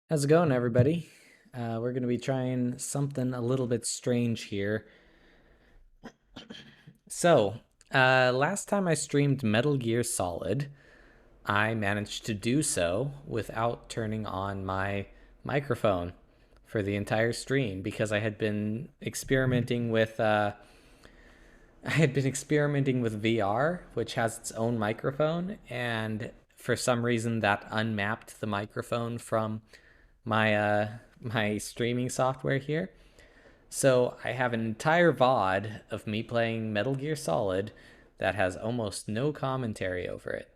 How's it going, everybody? We're going to be trying something a little bit strange here. So, last time I streamed Metal Gear Solid, I managed to do so without turning on my microphone for the entire stream because I had been experimenting with VR, which has its own microphone, and for some reason that unmapped the microphone from my streaming software here. So I have an entire VOD of me playing Metal Gear Solid that has almost no commentary over it.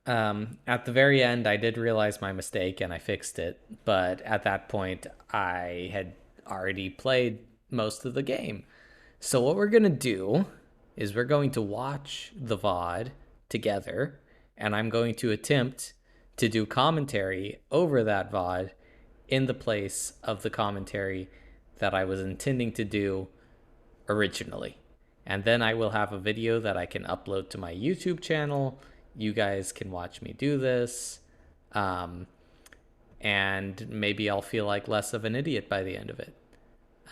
At the very end, I did realize my mistake and I fixed it, but at that point, I had already played most of the game. So, what we're going to do is we're going to watch the VOD together, and I'm going to attempt to do commentary over that VOD in the place of the commentary that I was intending to do originally. And then I will have a video that I can upload to my YouTube channel. You guys can watch me do this. Um, and maybe I'll feel like less of an idiot by the end of it.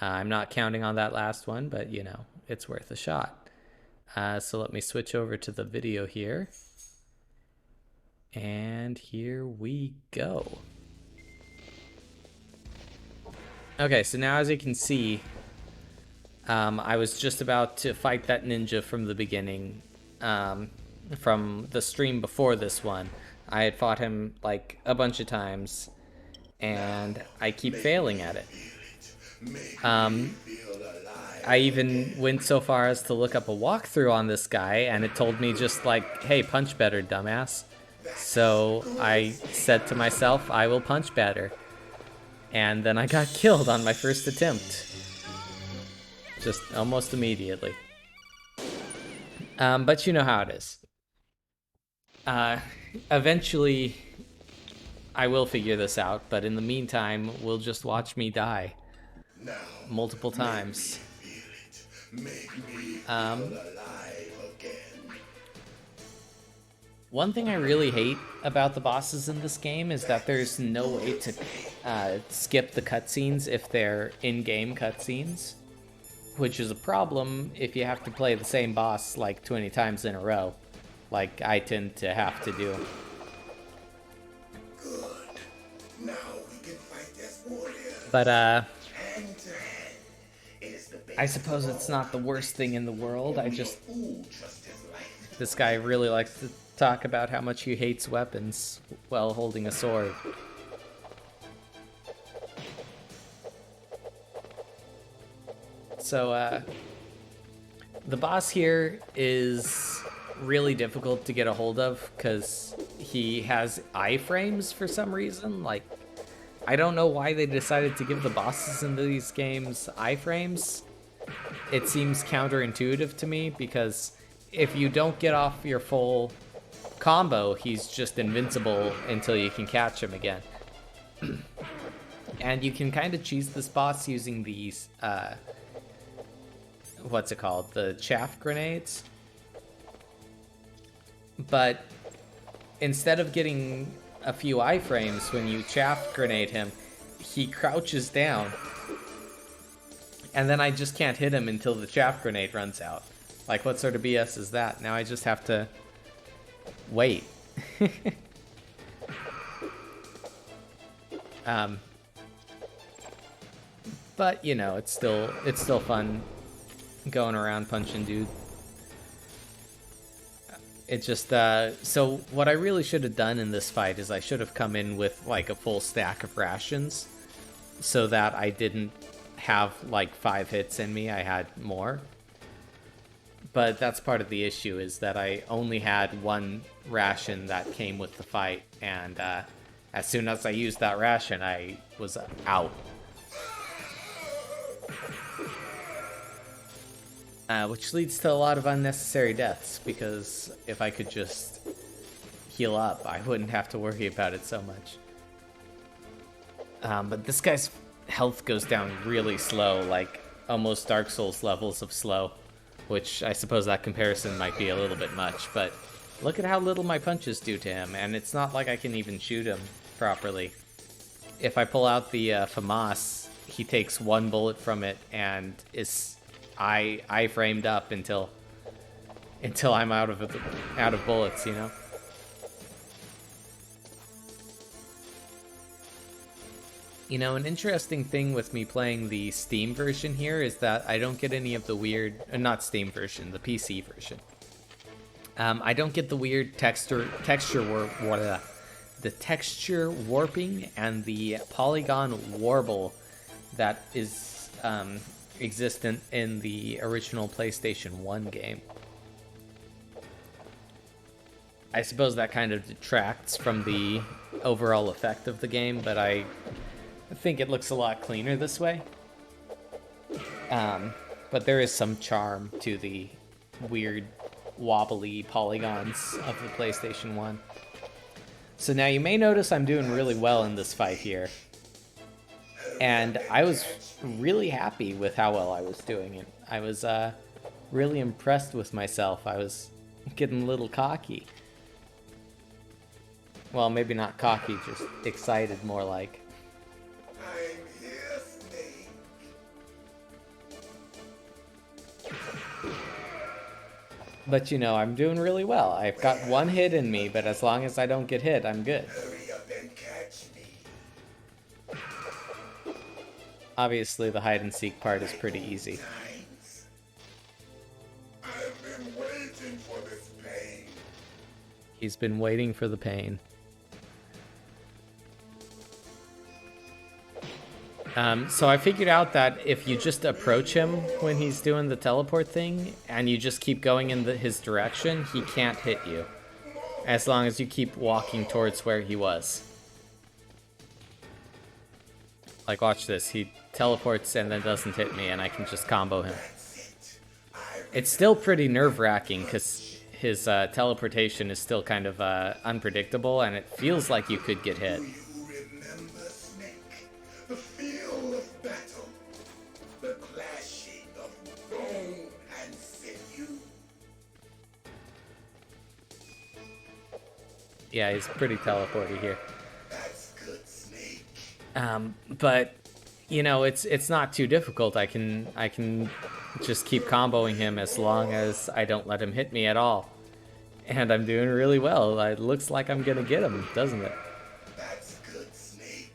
I'm not counting on that last one, but it's worth a shot. So let me switch over to the video here. And here we go. Okay, so now as you can see, I was just about to fight that ninja from the beginning, from the stream before this one. I had fought him like a bunch of times, and I keep failing at it. I even went so far as to look up a walkthrough on this guy, and it told me just like, hey, punch better, dumbass. So I said to myself, I will punch better. And then I got killed on my first attempt. Just almost immediately. But you know how it is. Eventually, I will figure this out, but in the meantime, we'll just watch me die multiple times. One thing I really hate about the bosses in this game is that there's no way to skip the cutscenes if they're in-game cutscenes, which is a problem if you have to play the same boss like 20 times in a row, like I tend to have to do. Good. Now we can fight this warrior. But Hand to hand. I suppose it's not the worst thing in the world. Trust his life. This guy really likes to talk about how much he hates weapons while holding a sword. So, the boss here is really difficult to get a hold of because he has iframes for some reason. Like, I don't know why they decided to give the bosses in these games iframes. It seems counterintuitive to me because if you don't get off your full combo, he's just invincible until you can catch him again. And you can kind of cheese this boss using these, what's it called? The chaff grenades. But instead of getting a few iframes when you chaff grenade him, he crouches down. And then I just can't hit him until the chaff grenade runs out. Like, what sort of BS is that? Now I just have to wait. But it's still fun going around punching dude. It just so what I really should have done in this fight is I should have come in with like a full stack of rations so that I didn't have like 5 hits in me. I had more. But that's part of the issue, is that I only had 1 ration that came with the fight, and as soon as I used that ration, I was out. Which leads to a lot of unnecessary deaths, because if I could just heal up, I wouldn't have to worry about it so much. But this guy's health goes down really slow, like almost Dark Souls levels of slow, which I suppose that comparison might be a little bit much, but look at how little my punches do to him, and it's not like I can even shoot him properly. if I pull out the FAMAS, he takes one bullet from it and is I framed up until I'm out of bullets, you know. You know, an interesting thing with me playing the Steam version here is that I don't get any of the weird, not Steam version, the PC version. I don't get the weird texture the texture warping and the polygon warble that is existent in the original PlayStation 1 game. I suppose that kind of detracts from the overall effect of the game, but I think it looks a lot cleaner this way. But there is some charm to the weird wobbly polygons of the PlayStation 1. So now you may notice I'm doing really well in this fight here. And I was really happy with how well I was doing it. I was really impressed with myself. I was getting a little cocky. Well, maybe not cocky, just excited more like. I'm here, Snake. But you know, I'm doing really well. I've got one hit in me, but as long as I don't get hit, I'm good. Hurry up and catch me. Obviously, the hide and seek part is pretty easy. Times. I've been waiting for this pain. He's been waiting for the pain. So I figured out that if you just approach him when he's doing the teleport thing, and you just keep going in his direction, he can't hit you. As long as you keep walking towards where he was. Like, watch this. He teleports and then doesn't hit me, and I can just combo him. It's still pretty nerve-wracking, because his teleportation is still kind of unpredictable, and it feels like you could get hit. Do you remember, Snake? The feel of battle. The clashing of bone and sinew. Yeah, he's pretty teleporty here. That's good, Snake. But you know, it's not too difficult. I can just keep comboing him as long as I don't let him hit me at all. And I'm doing really well. It looks like I'm gonna get him, doesn't it? That's good, Snake.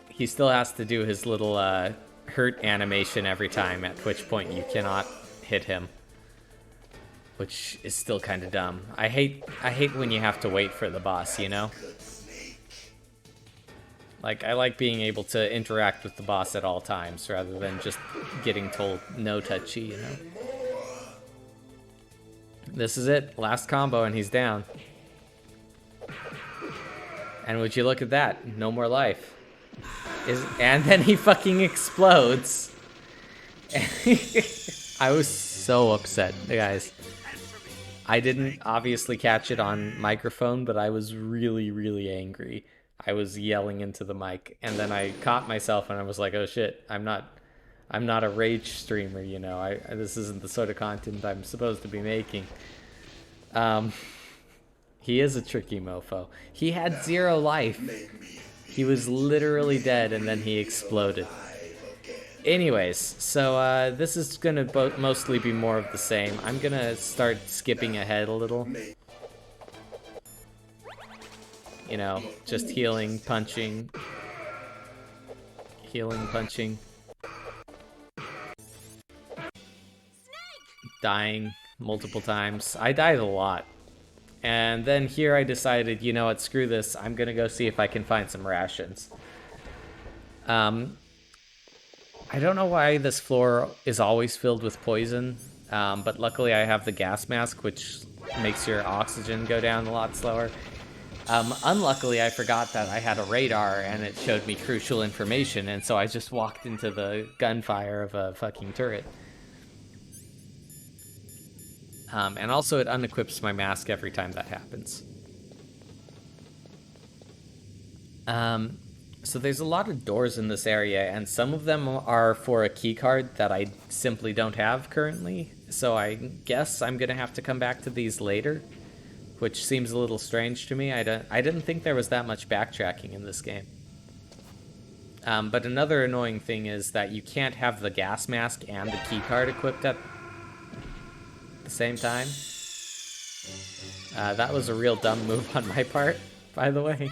He still has to do his little hurt animation every time, at which point you cannot hit him. Which is still kind of dumb. I hate when you have to wait for the boss, you know? Good, Snake. Like, I like being able to interact with the boss at all times, rather than just getting told no touchy, you know? This is it. Last combo, and he's down. And would you look at that? No more life. And then he fucking explodes. I was so upset, guys. I didn't obviously catch it on microphone, but I was really, really angry. I was yelling into the mic, and then I caught myself, and I was like, "Oh shit! I'm not a rage streamer, you know. This isn't the sort of content I'm supposed to be making." He is a tricky mofo. He had 0 life. He was literally dead, and then he exploded. Anyways, so this is gonna mostly be more of the same. I'm gonna start skipping ahead a little. You know, just healing, punching. Healing, punching. Dying multiple times. I died a lot. And then here I decided, you know what, screw this. I'm gonna go see if I can find some rations. I don't know why this floor is always filled with poison, but luckily I have the gas mask, which makes your oxygen go down a lot slower. Unluckily, I forgot that I had a radar, and it showed me crucial information, and so I just walked into the gunfire of a fucking turret. And also it unequips my mask every time that happens. So there's a lot of doors in this area, and some of them are for a keycard that I simply don't have currently. So I guess I'm gonna have to come back to these later, which seems a little strange to me. I didn't think there was that much backtracking in this game. But another annoying thing is that you can't have the gas mask and the keycard equipped at the same time. That was a real dumb move on my part, by the way.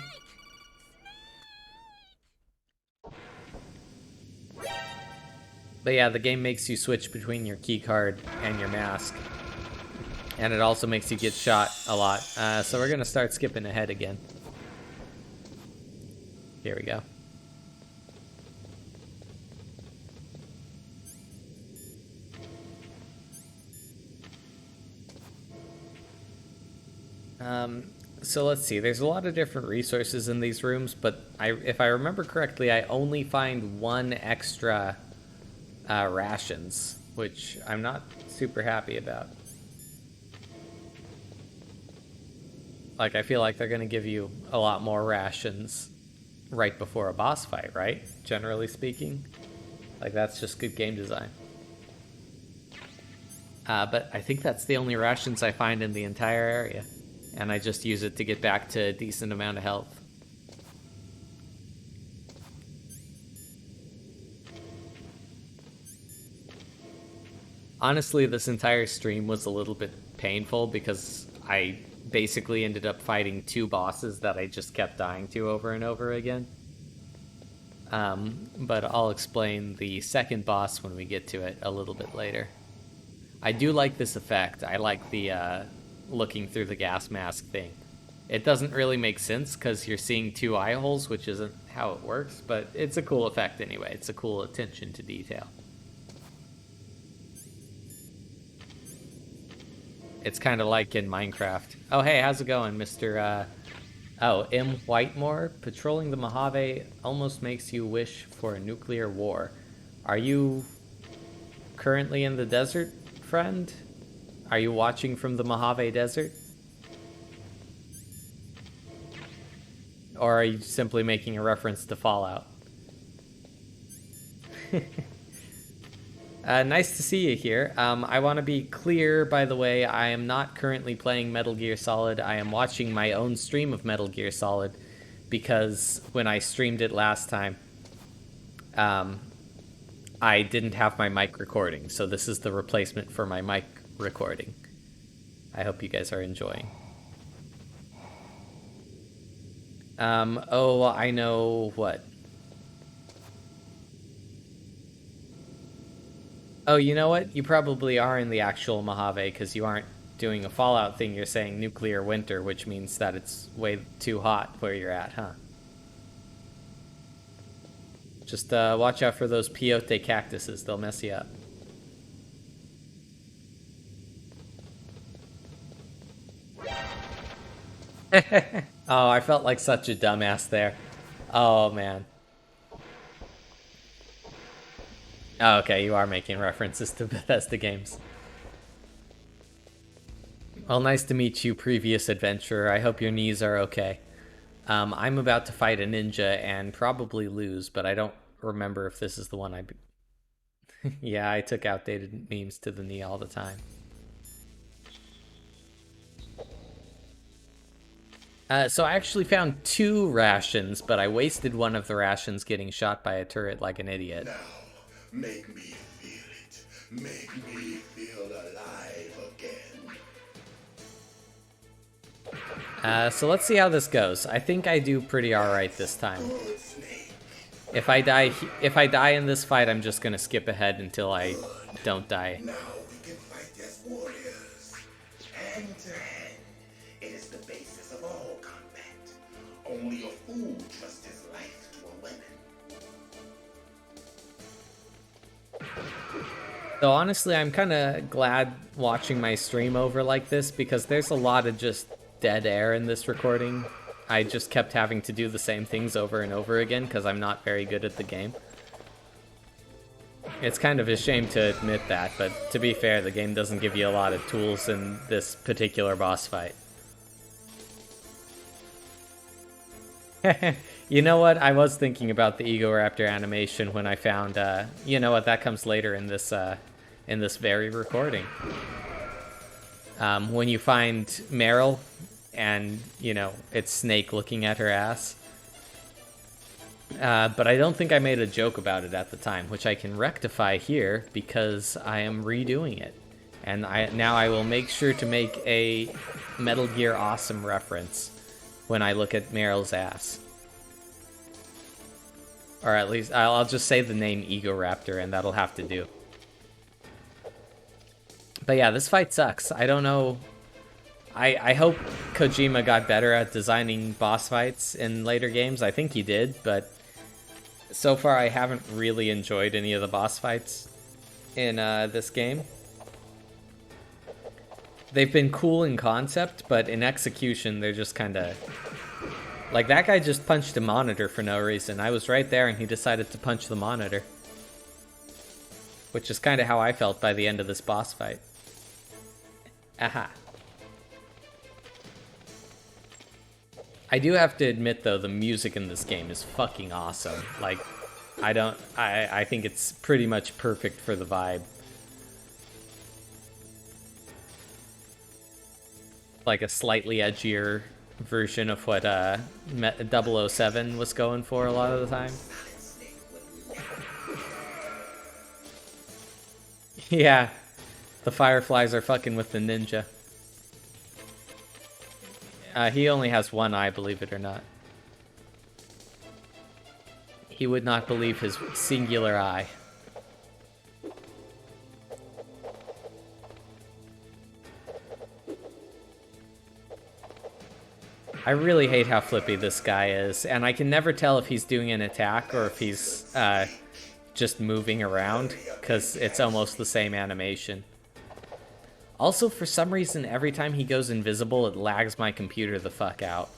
But yeah, the game makes you switch between your keycard and your mask. And it also makes you get shot a lot. So we're going to start skipping ahead again. Here we go. So let's see. There's a lot of different resources in these rooms, but if I remember correctly, I only find one extra rations, which I'm not super happy about. Like, I feel like they're going to give you a lot more rations right before a boss fight, right? Generally speaking. Like, that's just good game design. But I think that's the only rations I find in the entire area. And I just use it to get back to a decent amount of health. Honestly, this entire stream was a little bit painful because I basically ended up fighting two bosses that I just kept dying to over and over again. But I'll explain the second boss when we get to it a little bit later. I do like this effect. I like the looking through the gas mask thing. It doesn't really make sense because you're seeing two eye holes, which isn't how it works, but it's a cool effect anyway. It's a cool attention to detail. It's kind of like in Minecraft. Oh, hey, how's it going, Mr. M. Whitemore? Patrolling the Mojave almost makes you wish for a nuclear war. Are you currently in the desert, friend? Are you watching from the Mojave Desert? Or are you simply making a reference to Fallout? Nice to see you here. I want to be clear, by the way, I am not currently playing Metal Gear Solid. I am watching my own stream of Metal Gear Solid because when I streamed it last time, I didn't have my mic recording, so this is the replacement for my mic recording. I hope you guys are enjoying. Oh, I know what. Oh, you know what? You probably are in the actual Mojave because you aren't doing a Fallout thing. You're saying nuclear winter, which means that it's way too hot where you're at, huh? Just watch out for those peyote cactuses. They'll mess you up. Oh, I felt like such a dumbass there. Oh, man. Oh, okay, you are making references to Bethesda games. Well, nice to meet you, previous adventurer. I hope your knees are okay. I'm about to fight a ninja and probably lose, but I don't remember if this is the one I... Yeah, I took outdated memes to the knee all the time. So I actually found 2 rations, but I wasted one of the rations getting shot by a turret like an idiot. Now, make me feel it. Make me feel alive again. So let's see how this goes. I think I do pretty alright this time. If I die in this fight, I'm just gonna skip ahead until I don't die. Now we can fight as warriors. Hand to hand. It is the basis of all combat. Only a fool trusts his life to a weapon. So honestly, I'm kind of glad watching my stream over like this because there's a lot of just dead air in this recording. I just kept having to do the same things over and over again because I'm not very good at the game. It's kind of a shame to admit that, but to be fair, the game doesn't give you a lot of tools in this particular boss fight. You know what? I was thinking about the Egoraptor animation when I found, you know what, that comes later in this very recording. When you find Meryl and, you know, it's Snake looking at her ass. But I don't think I made a joke about it at the time, which I can rectify here because I am redoing it. And now I will make sure to make a Metal Gear Awesome reference when I look at Meryl's ass. Or at least, I'll just say the name Egoraptor, and that'll have to do. But yeah, this fight sucks. I don't know. I hope Kojima got better at designing boss fights in later games. I think he did, but so far I haven't really enjoyed any of the boss fights in this game. They've been cool in concept, but in execution, they're just kind of... Like, that guy just punched a monitor for no reason. I was right there, and he decided to punch the monitor. Which is kind of how I felt by the end of this boss fight. Aha. I do have to admit, though, the music in this game is fucking awesome. Like, I think it's pretty much perfect for the vibe. Like a slightly edgier version of what 007 was going for a lot of the time. Yeah, the Fireflies are fucking with the ninja. He only has one eye, believe it or not. He would not believe his singular eye. I really hate how flippy this guy is, and I can never tell if he's doing an attack or if he's just moving around, because it's almost the same animation. Also, for some reason, every time he goes invisible, it lags my computer the fuck out.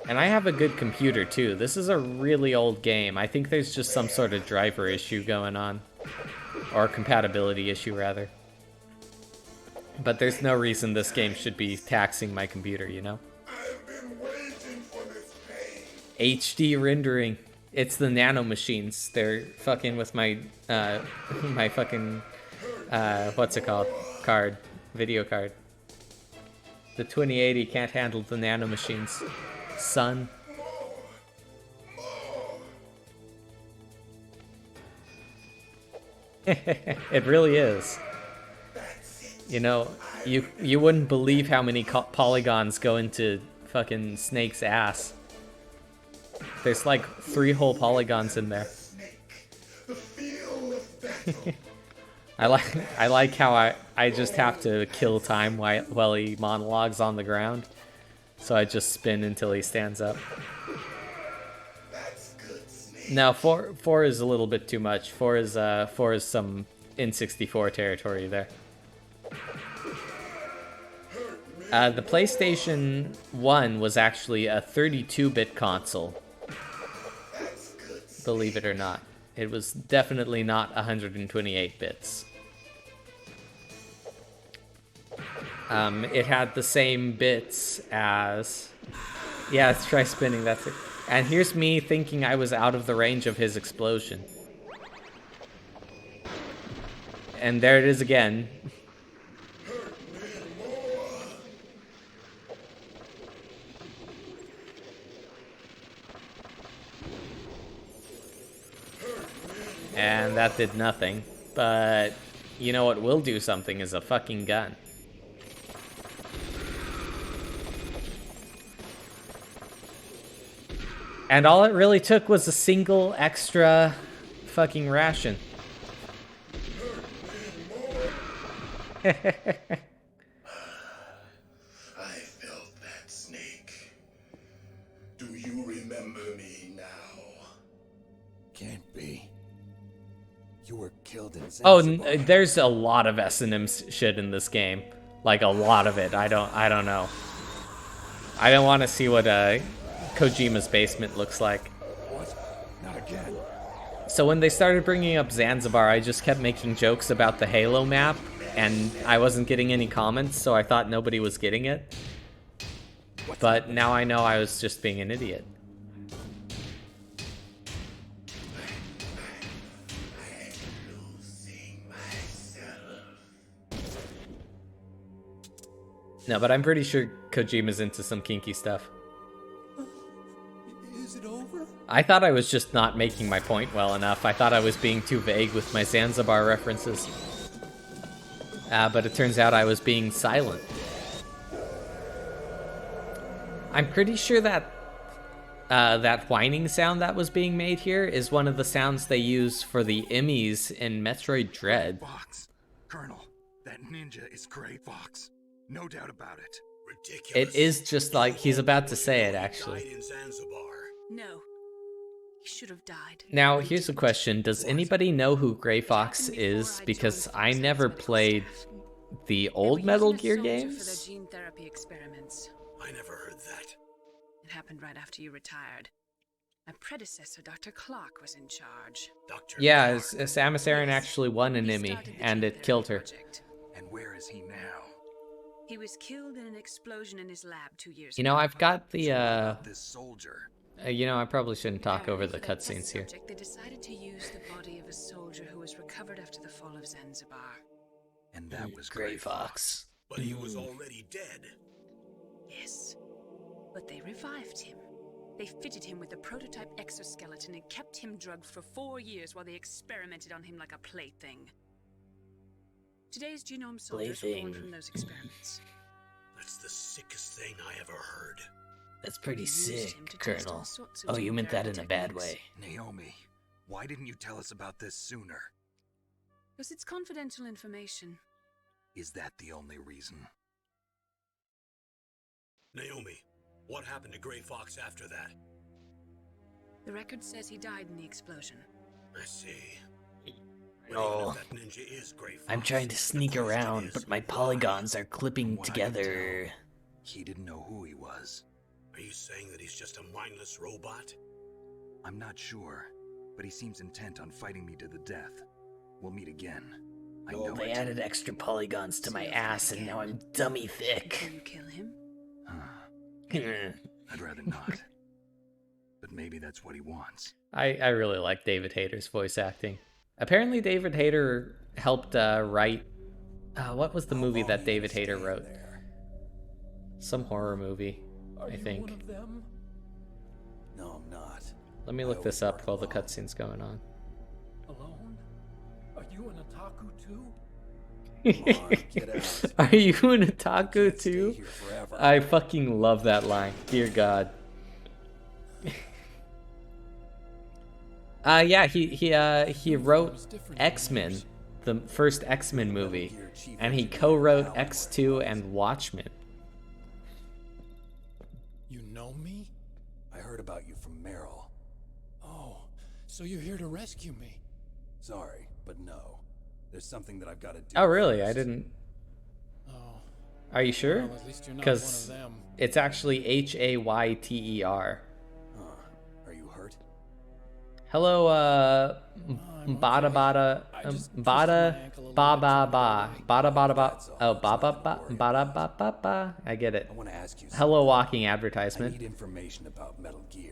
And I have a good computer, too. This is a really old game. I think there's just some sort of driver issue going on. Or compatibility issue, rather. But there's no reason this game should be taxing my computer, you know? I've been waiting for this pain. HD rendering. It's the nano machines. They're fucking with my, my fucking, what's it called? Card. Video card. The 2080 can't handle the nano machines. Son. It really is. You know, you wouldn't believe how many polygons go into fucking Snake's ass. There's like 3 whole polygons in there. I like how I just have to kill time while he monologues on the ground. So I just spin until he stands up. No, 4 is a little bit too much. 4 is some N64 territory there. The PlayStation 1 was actually a 32-bit console. Believe it or not. It was definitely not 128 bits. It had the same bits as... Yeah, let's try spinning, that's it. And here's me thinking I was out of the range of his explosion. And there it is again. And that did nothing. But you know what will do something is a fucking gun. And all it really took was a single extra fucking ration. I felt that, Snake. Do you remember me now? Can't be. You were killed in Oh, Zanzibar. there's a lot of S&M shit in this game. Like a lot of it. I don't know. I don't want to see what Kojima's basement looks like. What? Not again. So when they started bringing up Zanzibar, I just kept making jokes about the Halo map, and I wasn't getting any comments, so I thought nobody was getting it. But now I know I was just being an idiot. I'm losing my No, but I'm pretty sure Kojima's into some kinky stuff. Is it over? I thought I was just not making my point well enough. I thought I was being too vague with my Zanzibar references. But it turns out I was being silent. I'm pretty sure that that whining sound that was being made here is one of the sounds they use for the Emmys in Metroid Dread. Fox. Colonel, that ninja is Gray Fox. No doubt about it. Ridiculous. It is just like he's about to say it, He actually. died in Zanzibar. No. He should have died. Now, here's a question. Does anybody know who Gray Fox is? Because I never played the old Metal Gear games. For their gene therapy experiments. I never heard that. It happened right after you retired. My predecessor, Dr. Clark, was in charge. Dr. Yeah, Clark. Samus Aran actually won an He Emmy, started the and gene it killed her. therapy project. And where is he now? He was killed in an explosion in his lab 2 years You know, ago. I've got the, What about this soldier? you know, I probably shouldn't talk over Apparently, the for their test cutscenes here. subject, They decided to use the body of a soldier who was recovered after the fall of Zanzibar. And that was Gray Fox. But he was already dead. Yes. But they revived him. They fitted him with a prototype exoskeleton and kept him drugged for 4 years while they experimented on him like a plaything. Today's genome soldiers were born Plaything. from those experiments. That's the sickest thing I ever heard. That's pretty Used sick, him to test all Colonel. sorts of Oh, gene you meant that therapy in a bad techniques. way. Naomi, why didn't you tell us about this sooner? Because it's confidential information. Is that the only reason? Naomi, what happened to Gray Fox after that? The record says he died in the explosion. I see. But No. even if that ninja is Gray Fox, I'm trying to the sneak question around, is, but my why? polygons are clipping From what I can together. tell, he didn't know who he was. Are you saying that he's just a mindless robot? I'm not sure, but he seems intent on fighting me to the death. We'll meet again. I Oh, know they it. added extra polygons to my ass, and now I'm dummy Will thick. you kill him? I'd rather not. But maybe that's what he wants. I really like David Hayter's voice acting. Apparently, David Hayter helped write. What was the movie that David Hayter wrote? Some horror movie, I think. One of them? No, I'm not. Let me look this up while the cutscene's going on. Alone? Are you an otaku too? Get out. Are you an otaku too? I fucking love that line. Dear God. Yeah, he wrote X-Men, the first X-Men movie, and he co-wrote X2 and Watchmen. You know me? I heard about you from Meryl. Oh, so you're here to rescue me? Sorry, but no. There's something that I've got to do. Oh, really? I first. didn't. Oh, Are you sure? well, at least you're not one Because of them. it's actually Hayter. Huh. Are you hurt? Hello, I'm Bada okay. Bada, I just Bada twisted my ankle a little Ba bit Ba trying to Ba, get Bada Bada Ba. That's all. Oh, There's Ba Ba nothing Ba, to worry Bada Ba Ba Ba. I get it. I want to ask you Hello, something. walking I advertisement. need information about Metal Gear.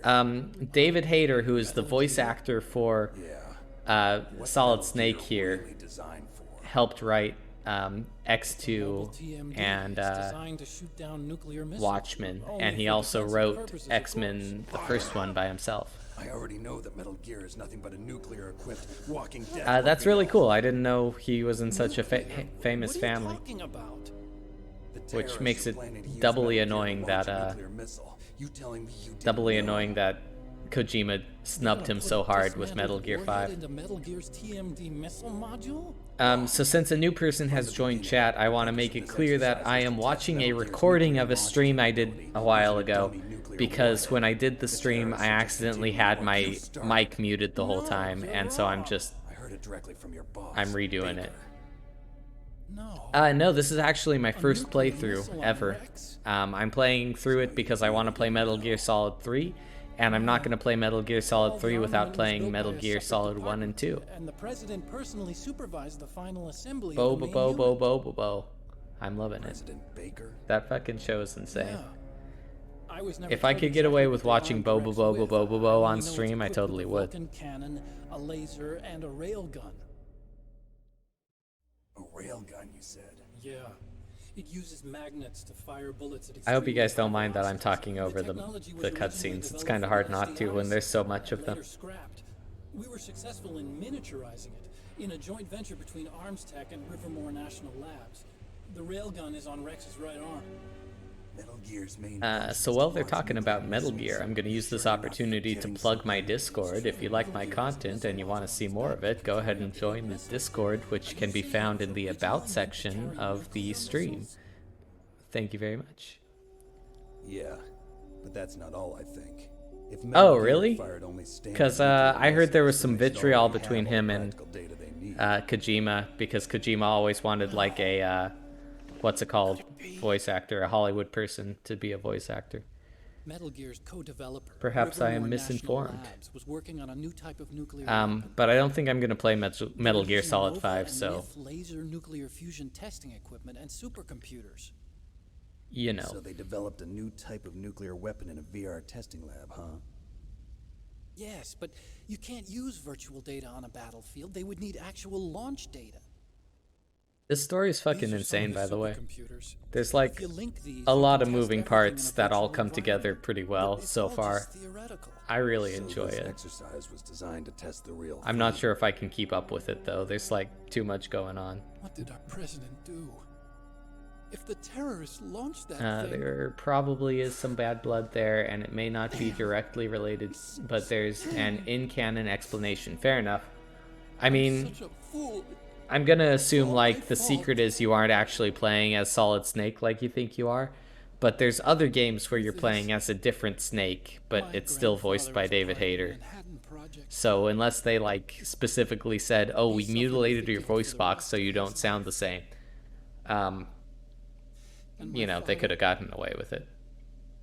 David Hayter, who is the voice actor for Yeah. What's Solid Metal Snake Gear here, really designed for? helped write Mobile X2 TMD and is designed to shoot down nuclear missiles, Watchmen, only and he for also defensive wrote purposes, of X-Men, the first one, by himself. I already know that Metal Gear is nothing but a nuclear-equipped walking dead. That's really cool. I didn't know he was in such a famous What are you family. talking about? Which makes it doubly annoying that, Kojima snubbed him so hard with Metal Gear 5. Into Metal Gear's TMD missile module? So since a new person has joined chat, I want to make it clear that I am watching a recording of a stream I did a while ago, because when I did the stream, I accidentally had my mic muted the whole time, and so I'm I heard it directly from your boss. I'm redoing it. No. No, this is actually my first nuclear playthrough missile on ever. Rex? I'm playing through it because I want to play Metal Gear Solid 3, and I'm not going to play Metal Gear Solid 3 without playing Metal Gear Solid 1 and 2. And the president personally supervised the final assembly Bo of bo the main bo bo unit. bo bo bo. I'm loving it. President Baker. That fucking show is insane. Yeah. I was never If I told could get exactly away what with they watching armed Bo Rex bo bo bo with. bo bo I bo only on know it's stream, I equipped totally with a would. Vulcan cannon, a laser, and a railgun. A railgun, you said. Yeah. It uses magnets to fire bullets at I hope you extremely guys don't high mind that I'm velocities. talking over the technology was originally cutscenes. It's developed kind of for hard not LSD to when ice there's so and much of them. later scrapped. We were successful in miniaturizing it in a joint venture between Armstech and Rivermore National Labs. The railgun is on Rex's right arm. Metal Gear's main So while they're talking about Metal Gear, I'm going to use this opportunity to plug my Discord. If you like my content and you want to see more of it, go ahead and join the Discord, which can be found in the About section of the stream. Thank you very much. Yeah, but that's not all I think. If Oh, really? Because I heard there was some vitriol between him and Kojima, because Kojima always wanted like a, what's it called, voice actor, a Hollywood person to be a voice actor. Metal Gear's co-developer, Perhaps I am Rivermore misinformed. National Labs, was working on a new type of nuclear weapon. But I don't think I'm going to play Metal They were Gear using Solid Nova 5, and so, NIF laser nuclear fusion testing equipment and supercomputers. you know. So they developed a new type of nuclear weapon in a VR testing lab, huh? Yes, but you can't use virtual data on a battlefield. They would need actual launch data. This story is fucking These are some insane, of the by the way. supercomputers. There's like If you link these, a you lot can of test moving everything parts in a that all virtual come together environment. pretty well But it's so all far. just theoretical. I really So enjoy this it. exercise was designed to test the real I'm not thing. sure if I can keep up with it though. There's like too much going on. What did our president do? If the terrorists launched that thing, There probably is some bad blood there, and it may not be directly related, but there's an in-canon explanation. Fair enough. I mean, such a fool. I'm gonna assume all like my the fault. secret is you aren't actually playing as Solid Snake like you think you are, but there's other games where you're playing as a different Snake, but My it's still voiced grandfather by was David part of the Hayter. Manhattan Project. So unless they like specifically said, "Oh, we He suffered mutilated with your the voice for the box rest so of you his don't sound life. the same," And you my know, they father, could have gotten away with it.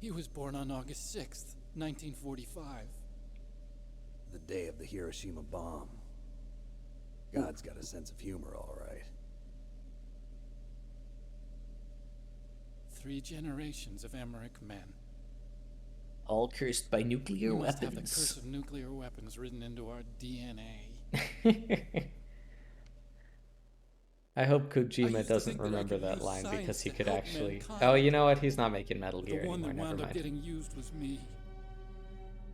He was born on August 6th, 1945. The day of the Hiroshima bomb. God's got a sense of humor, all right. 3 generations of Emmerich men. All cursed by nuclear We must have the curse of nuclear weapons written into our DNA. I hope I Kojima used to doesn't think that I remember could that use line because science he to could help actually. mankind. Oh, you know what? He's not making Metal Gear The one anymore. that Never wound up mind. getting used was me.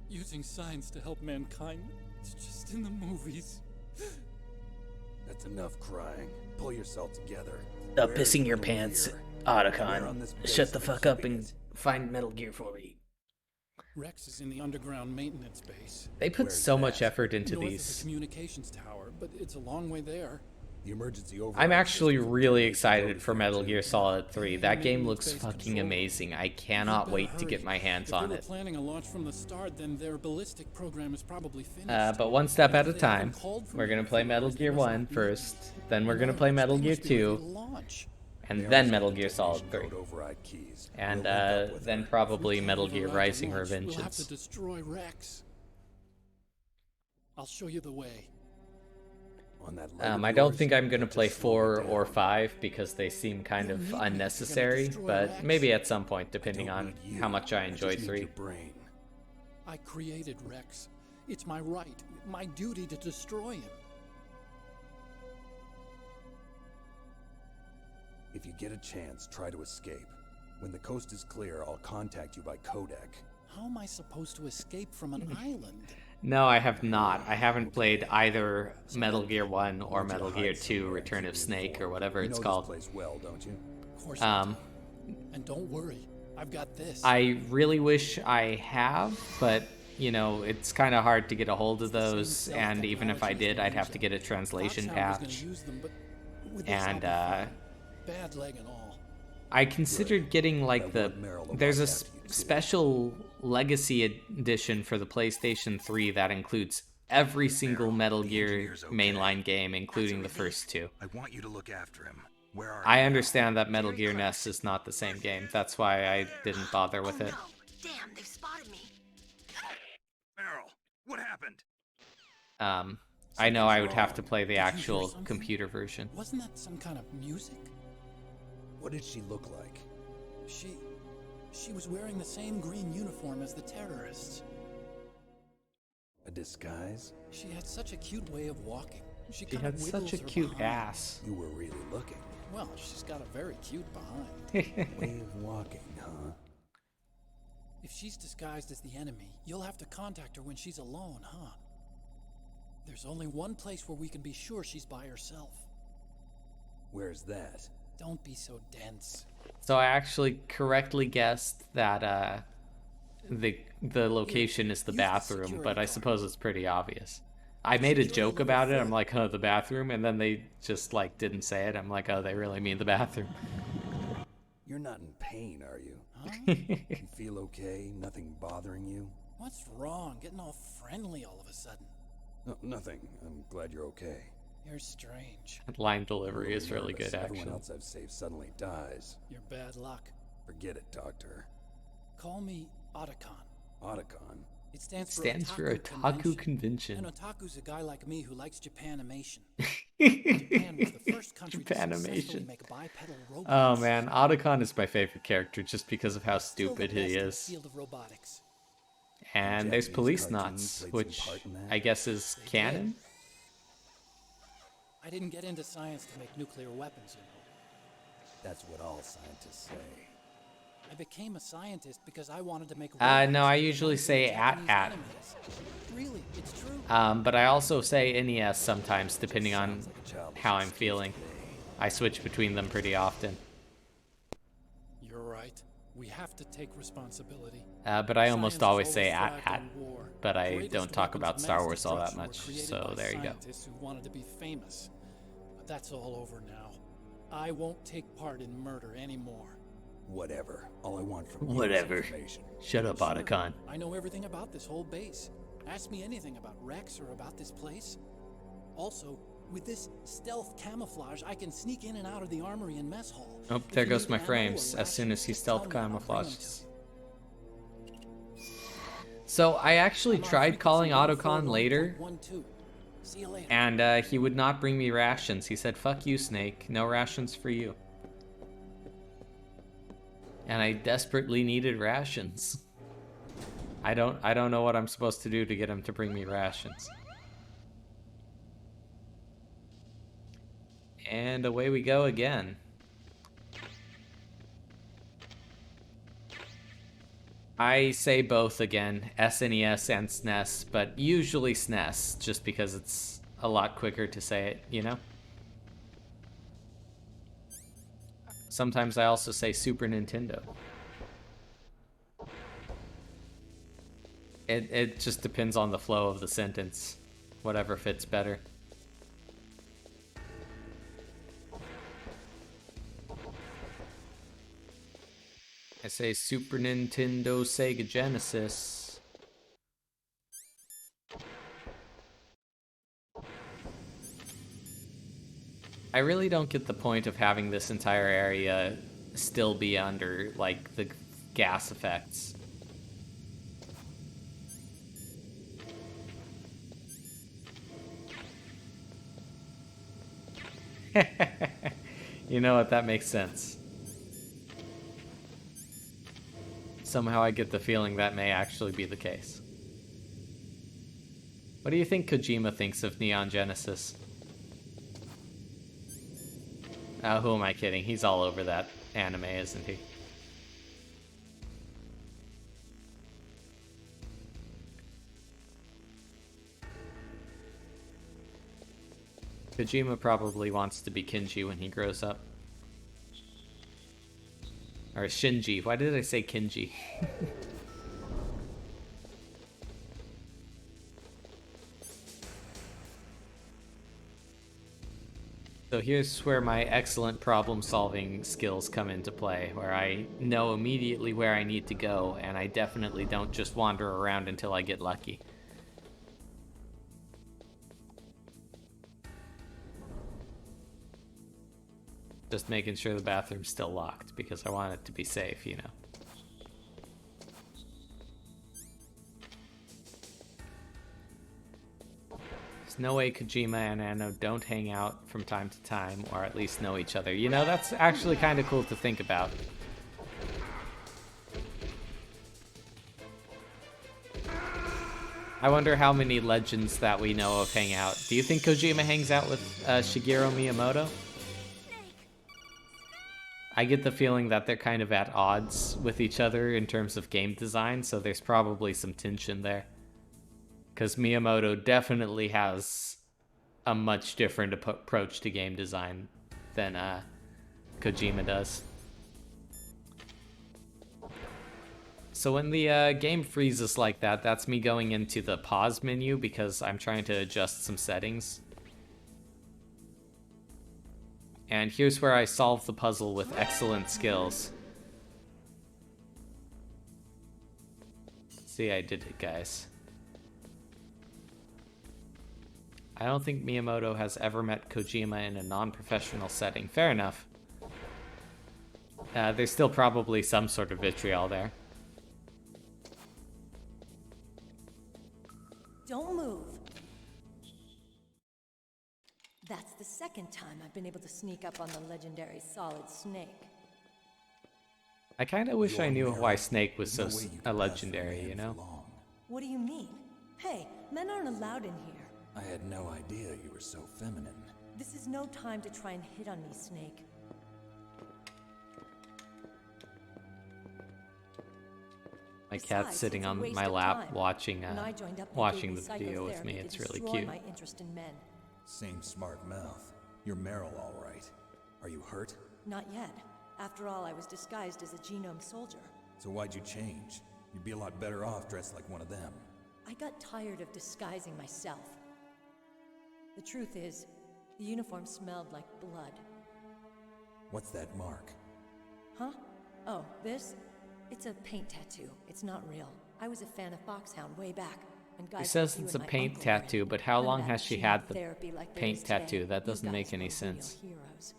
Using science to help mankind. It's just in the movies. That's enough crying. Pull yourself together. Stop Where pissing is your Metal pants, Gear? Where on Otacon. this base Shut the are they fuck up keeping and it? find Metal Gear for me. Rex is in the underground maintenance base. They put Where's so much that? effort into North of these. the communications tower, but it's a long way there. The emergency override I'm actually system really is excited loaded for here, Metal too. Gear Solid 3. That game Maintenance looks base fucking control. amazing. I You'd cannot better wait to hurry. get my hands If on they were it. planning a launch from the start, then their ballistic program is probably finished. But one step at a If they haven't time. called for We're gonna it play before, Metal they Gear must 1 not be first, ready. then we're In gonna other play words, Metal they Gear must be ready 2, to launch. and They then also Metal have Gear Solid detonation 3. code override keys. And We'll link up with then her. probably If we Metal can't Gear override the Rising launch, We'll have to Revengeance. destroy Rex. I'll show you the way. On that leg of I don't yours, think I'm gonna that play just slowed 4 me or down. 5 because they seem kind You of need me if you're gonna unnecessary, destroy but Rex. maybe at some point, I depending don't on need you. how much I just enjoy need 3. your brain. I created Rex. It's my right, my duty to destroy him. If you get a chance, try to escape. When the coast is clear, I'll contact you by codec. How am I supposed to escape from an island? No, I have not. I haven't played either Metal Gear 1 or Need you to Metal Gear hide 2 somewhere Return and of keep me Snake or informed. whatever You it's know called. this place well, don't you? Of course I Um, do. And don't worry, I've got this. I really wish I have, but you know, it's kind of hard to get a hold of those, and even if I did, I'd have to get a translation patch. And Bad leg and all. I considered getting like I the want Meryl to there's a watch after you, too. special legacy edition for the PlayStation 3 that includes every single Metal Gear engineer's okay. mainline game, including the first 2. I want you to look after him. Where are I you? understand that Metal Gear NES is not the same game. That's why I didn't bother with it. No. Damn, they've spotted me. Meryl, what happened? I know I would have to wrong. play the Did you hear actual something? computer version. Wasn't that some kind of music? What did she look like? She was wearing the same green uniform as the terrorists. A disguise? She had such a cute way of walking. She kind had of such a wiggles her cute behind. ass. You were really looking. Well, she's got a very cute behind. Way of walking, huh? If she's disguised as the enemy, you'll have to contact her when she's alone, huh? There's only one place where we can be sure she's by herself. Where's that? Don't be so dense. So I actually correctly guessed that the location is the bathroom, but I suppose it's pretty obvious. I made a joke about it. I'm like, oh, the bathroom, and then they just like didn't say it. I'm like, oh, they really mean the bathroom. You're not in pain, are you? Huh? You feel okay? Nothing bothering you? What's wrong? Getting all friendly all of a sudden. No, nothing. I'm glad you're okay. You're strange. Line delivery is really Nervous. good, Everyone actually. else I've saved suddenly dies. You're bad luck. Forget it, Doctor. Call me Otacon. Otacon? It stands For Otaku Convention. And otaku's a guy like me who likes Japanimation. Japan was the first country to successfully Japanimation. make bipedal Oh robots. man, Otacon is my favorite character just because of how Still the stupid best he in the is. field of robotics. And there's Japanese Police cartoons Knots, played some which part in that? I guess is They canon. did. I didn't get into science to make nuclear weapons, you know. That's what all scientists say. I became a scientist because I wanted to make No, robots I that usually could say fight at. Japanese enemies. Really, it's true. But I also say NES sometimes, depending on Sounds like a childish how I'm excuse feeling. today. I switch between them pretty often. You're right. We have to take responsibility. But I almost Science always has say always thrived at. in war. But I Greatest don't talk weapons about of Star mass Wars all that destruction were much, created so by there you go. scientists who wanted to be famous. But that's all over now. I won't take part in murder anymore. Whatever. All I want from you Whatever. is information. Shut up, Sure, Otacon. I know everything about this whole base. Ask me anything about Rex or about this place. Also, with this stealth camouflage, I can sneak in and out of the armory and mess hall. Oh, If there you goes need my ammo or frames as soon as he rations, tell stealth me and I'll bring 'em to camouflages. you. So I actually I'm on tried frequency calling Otacon later, 141.12. See you later. and he would not bring me rations. He said, "Fuck you, Snake. No rations for you." And I desperately needed rations. I don't know what I'm supposed to do to get him to bring me rations. And away we go again. I say both again, SNES and SNES, but usually SNES, just because it's a lot quicker to say it, you know? Sometimes I also say Super Nintendo. It just depends on the flow of the sentence. Whatever fits better. I say Super Nintendo, Sega Genesis. I really don't get the point of having this entire area still be under, like, the gas effects. You know what? That makes sense. Somehow I get the feeling that may actually be the case. What do you think Kojima thinks of Neon Genesis? Who am I kidding? He's all over that anime, isn't he? Kojima probably wants to be Kinji when he grows up. Or Shinji. Why did I say Kinji? So here's where my excellent problem-solving skills come into play, where I know immediately where I need to go, and I definitely don't just wander around until I get lucky. Just making sure the bathroom's still locked, because I want it to be safe, you know. There's no way Kojima and Anno don't hang out from time to time, or at least know each other. You know, that's actually kind of cool to think about. I wonder how many legends that we know of hang out. Do you think Kojima hangs out with Shigeru Miyamoto? Snake! I get the feeling that they're kind of at odds with each other in terms of game design, so there's probably some tension there. Because Miyamoto definitely has a much different approach to game design than Kojima does. So when the game freezes like that, that's me going into the pause menu because I'm trying to adjust some settings. And here's where I solve the puzzle with excellent skills. See, I did it, guys. I don't think Miyamoto has ever met Kojima in a non-professional setting. Fair enough. There's still probably some sort of vitriol there. Don't move. That's the second time I've been able to sneak up on the legendary Solid Snake. I kind of wish I knew why Snake was so legendary, you know? What do you mean? Hey, men aren't allowed in here. I had no idea you were so feminine. This is no time to try and hit on me, Snake. My cat's sitting on my lap watching the video with me. It's really cute. My interest in men. Same smart mouth. You're Meryl, all right. Are you hurt? Not yet. After all, I was disguised as a genome soldier. So why'd you change? You'd be a lot better off dressed like one of them. I got tired of disguising myself. The truth is, the uniform smelled like blood. What's that mark? Huh? Oh, this? It's a paint tattoo. It's not real. I was a fan of Foxhound way back. And guys He says like you it's and a my paint uncle tattoo, were in. but how None of long that has she gene had the therapy like there paint is today. tattoo? That You doesn't guys make any were sense. real heroes.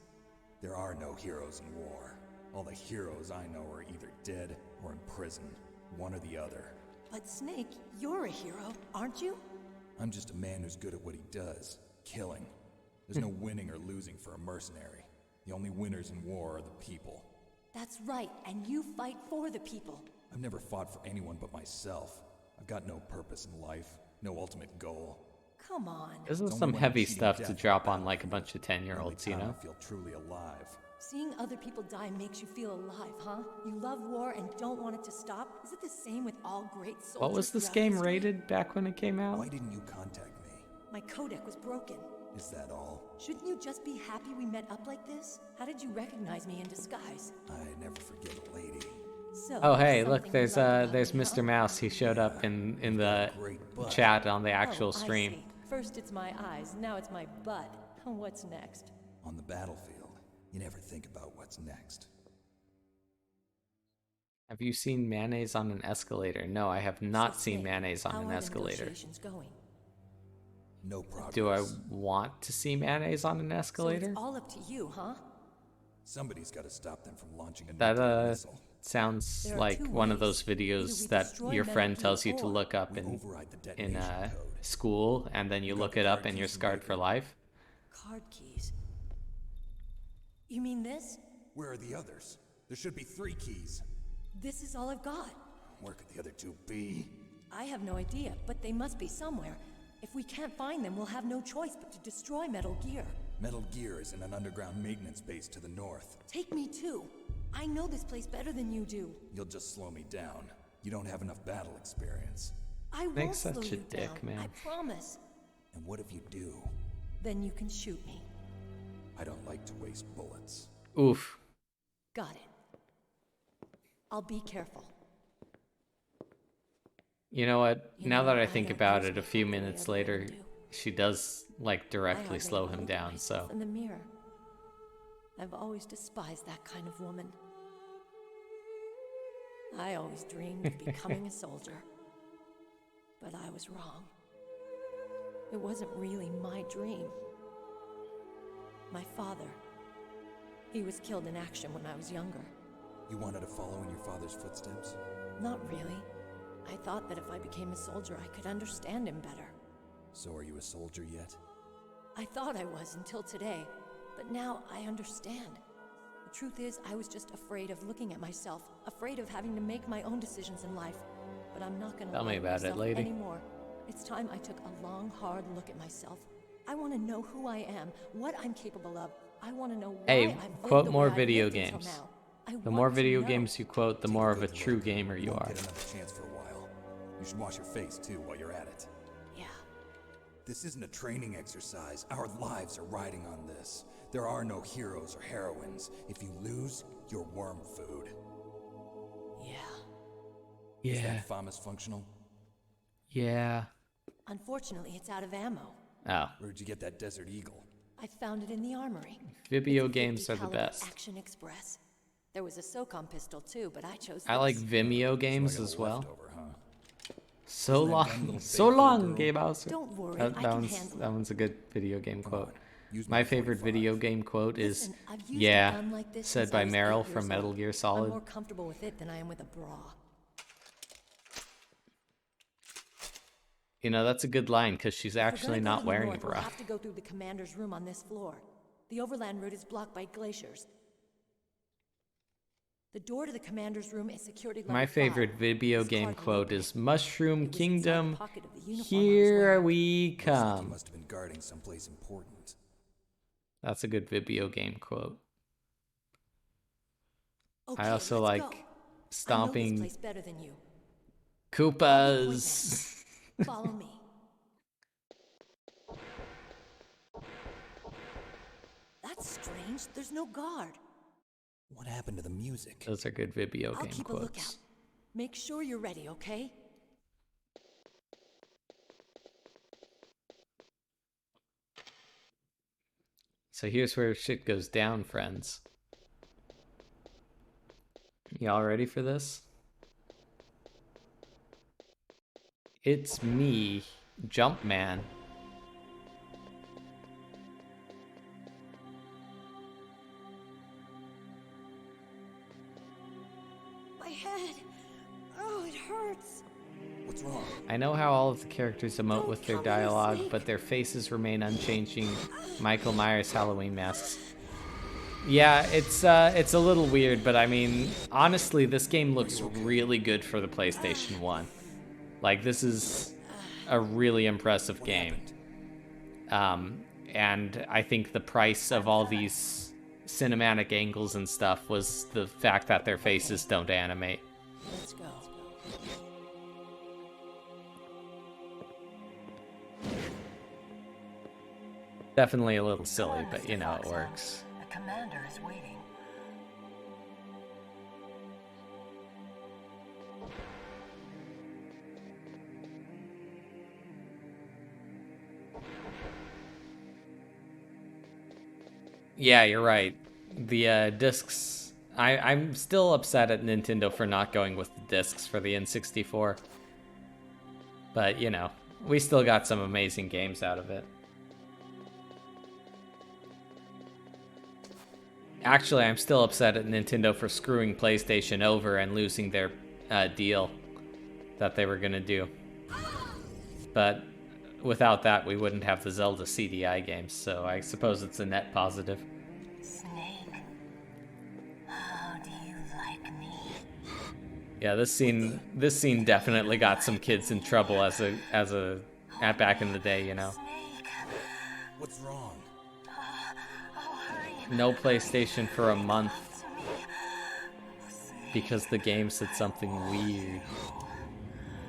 There are no heroes in war. All the heroes I know are either dead or in prison. One or the other. But Snake, you're a hero, aren't you? I'm just a man who's good at what he does. Killing. There's no winning or losing for a mercenary. The only winners in war are the people. That's right, and you fight for the people. I've never fought for anyone but myself. I've got no purpose in life, no ultimate goal. Come on. This is It's some only when heavy I'm cheating stuff death to on drop the on like a bunch of battlefield. 10-year-olds, The you only know? time I feel truly alive. Seeing other people die makes you feel alive, huh? You love war and don't want it to stop? Is it the same with all great soldiers? What was this throughout game history? rated back when it came out? Why didn't you contact me? My codec was broken. Is that all? Shouldn't you just be happy we met up like this? How did you recognize me in disguise? I never forget a lady. So, Oh hey, look, something there's you like about there's me, Mr. huh? Mouse. He showed up in the Great butt. chat on the Oh, actual I stream. see. First it's my eyes, now it's my butt. What's next? On the battlefield, you never think about what's next. Have you seen mayonnaise on an escalator? No, I have not So, seen Snake, mayonnaise on how an are the escalator. negotiations going? No progress. Do I want to see mayonnaise on an So escalator? it's all up to you, huh? Somebody's got to stop them from launching a That nuclear missile. sounds There are like two one of ways. those videos Either we that destroy your Metal friend Gear tells you to or look up We in override the detonation code. school, and then you got look the it up card and you're keys and scarred for paper. life. Card keys. You mean this? Where are the others? There should be 3 keys. This is all I've got. Where could the other 2 be? I have no idea, but they must be somewhere. If we can't find them, we'll have no choice but to destroy Metal Gear. Metal Gear is in an underground maintenance base to the north. Take me too. I know this place better than you do. You'll just slow me down. You don't have enough battle experience. I won't Nick's slow such a you dick, down. man. I promise. And what if you do? Then you can shoot me. I don't like to waste bullets. Oof. Got it. I'll be careful. You know what? You Now know, that I I think got about those it, a few people minutes way up there later, too. she does like I directly hardly slow ever him look at down. myself So in the mirror. I've always despised that kind of woman. I always dreamed of becoming a soldier. But I was wrong. It wasn't really my dream. My father, he was killed in action when I was younger. You wanted to follow in your father's footsteps? Not really. I thought that if I became a soldier, I could understand him better. So are you a soldier yet? I thought I was until today, but now I understand. The truth is, I was just afraid of looking at myself, afraid of having to make my own decisions in life. But I'm not gonna Tell lie me to about it, myself lady. anymore. It's time I took a long, hard look at myself. I want to know who I am, what I'm capable of. I want to know why Hey, I've lived quote the more way I've video lived until games. now. The more want to video know. games you quote, the Take more of a good true look. gamer you won't are. get another chance for a while. You should wash your face too while you're at it. Yeah. This isn't a training exercise. Our lives are riding on this. There are no heroes or heroines. If you lose, you're worm food. Yeah. Is Yeah. that FAMAS functional? Yeah. Unfortunately, it's out of ammo. Oh. Where'd you get that Desert Eagle? I found it in the armory. Video It's a 50 games are the caliber best. Action Express. There was a SOCOM pistol too, but I chose I like this. Vimeo games So I got as a well. leftover, huh? So Isn't that dumb long, little so fake long, girl? Gabe Hauser. Don't worry, That, I that can one's handle that it. one's a good video game quote. on, use My my favorite 45. video game quote is, Listen, I've used a "Yeah," gun like this said since by I was 8 Meryl years from Metal old. Gear I'm Solid. more comfortable with it than I am with a bra. You know, that's a good line because she's If we're actually gonna go not to the wearing a north, We'll bra. have to go through the commander's room on this floor. The overland route is blocked by glaciers. The door to the commander's room is security level My 5. favorite video This game card will quote open is it. Mushroom It was inside the Kingdom, pocket of the uniform I was here wearing. we Looks like he come. must have been guarding someplace important. That's a good video game quote. Okay, I also let's like go. I know stomping this place better than you. Koopas. Follow me. That's strange. There's no guard. What happened to the music? Those are good video I'll game keep a lookout. quotes. Make sure you're ready, okay? So here's where shit goes down, friends. Y'all ready for this? It's me, Jumpman. My head. Oh, it hurts. What's wrong? I know how all of the characters emote Don't with their kill me, dialogue, Snake. but their faces remain unchanging. Michael Myers Halloween masks. Yeah, it's a little weird, but I mean, honestly, this game looks really good for the PlayStation 1. Like, this is a really impressive game. And I think the price of all these cinematic angles and stuff was the fact that their faces don't animate. Let's go. Definitely a little silly, but you know, it works. The commander is waiting. Yeah, you're right. The discs. I'm still upset at Nintendo for not going with the discs for the N64. But, you know, we still got some amazing games out of it. Actually, I'm still upset at Nintendo for screwing PlayStation over and losing their deal that they were going to do. But without that, we wouldn't have the Zelda CDI games, so I suppose it's a net positive. Snake, how do you like me? Yeah, this scene definitely got some kids in trouble at back in the day, you know. Snake, What's wrong? oh hurry, No PlayStation for a month to me. because the game said something weird.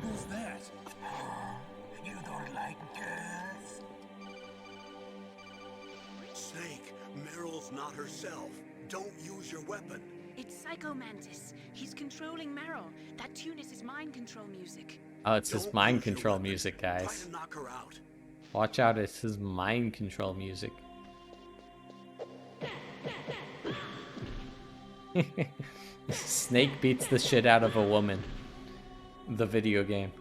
Who's that? You don't like girls? Snake, Meryl's not herself. Don't use your weapon. It's Psycho Mantis. He's controlling Meryl. That tune is his mind control music. Oh, it's his Don't mind use your control weapon. music, Try guys. to knock her out. Watch out, it's his mind control music. Snake beats the shit out of a woman. The video game.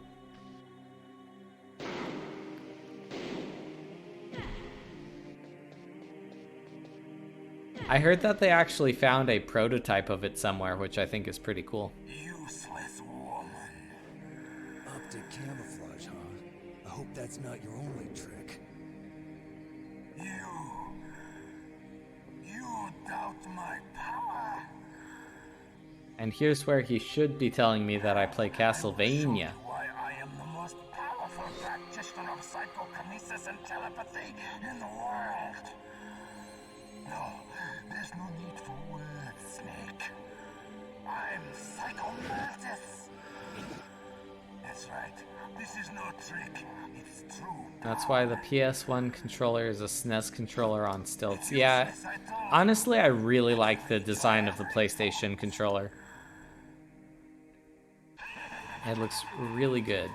I heard that they actually found a prototype of it somewhere, which I think is pretty cool. Useless woman. Optic camouflage, huh? I hope that's not your only trick. You doubt my power? And here's where he should be telling me that I play Castlevania. Why I am the most powerful practitioner of psychokinesis and telepathy in the world. No, there's no need for words, Snake. right. This is no trick. It's true. That's why the PS1 controller is a SNES controller on stilts. Yeah, honestly, I really like the design of the PlayStation controller. It looks really good.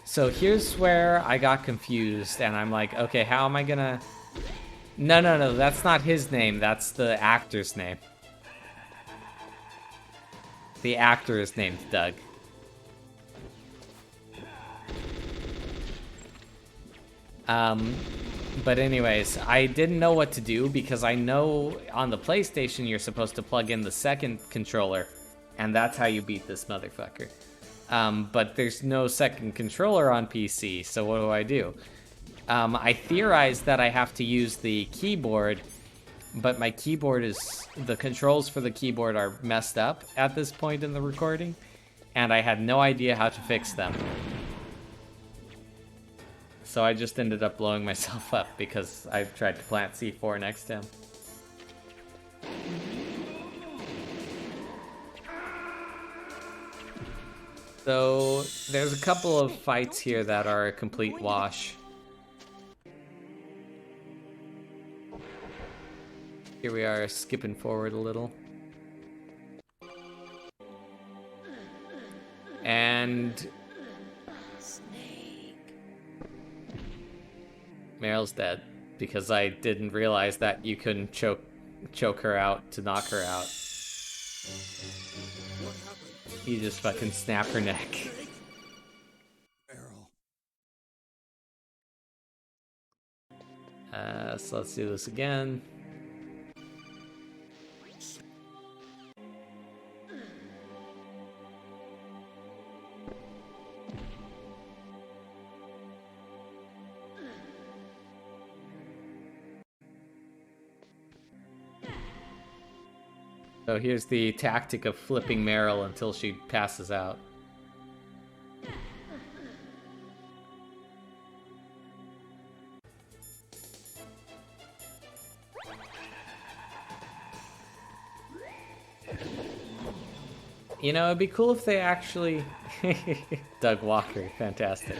So here's where I got confused, and I'm like, okay, how am I gonna... No, that's not his name. That's the actor's name. The actor is named Doug. But anyways, I didn't know what to do because I know on the PlayStation you're supposed to plug in the second controller, and that's how you beat this motherfucker. But there's no second controller on PC, so what do? I theorized that I have to use the keyboard, but my keyboard is... the controls for the keyboard are messed up at this point in the recording, and I had no idea how to fix them. So I just ended up blowing myself up because I tried to plant C4 next to him. So there's a couple of fights here that are a complete wash. Here we are, skipping forward a little. And Meryl's dead because I didn't realize that you couldn't choke her out to knock her out. You just fucking snap her neck. So let's do this again. So here's the tactic of flipping Meryl until she passes out. You know, it'd be cool if they actually... Doug Walker, fantastic.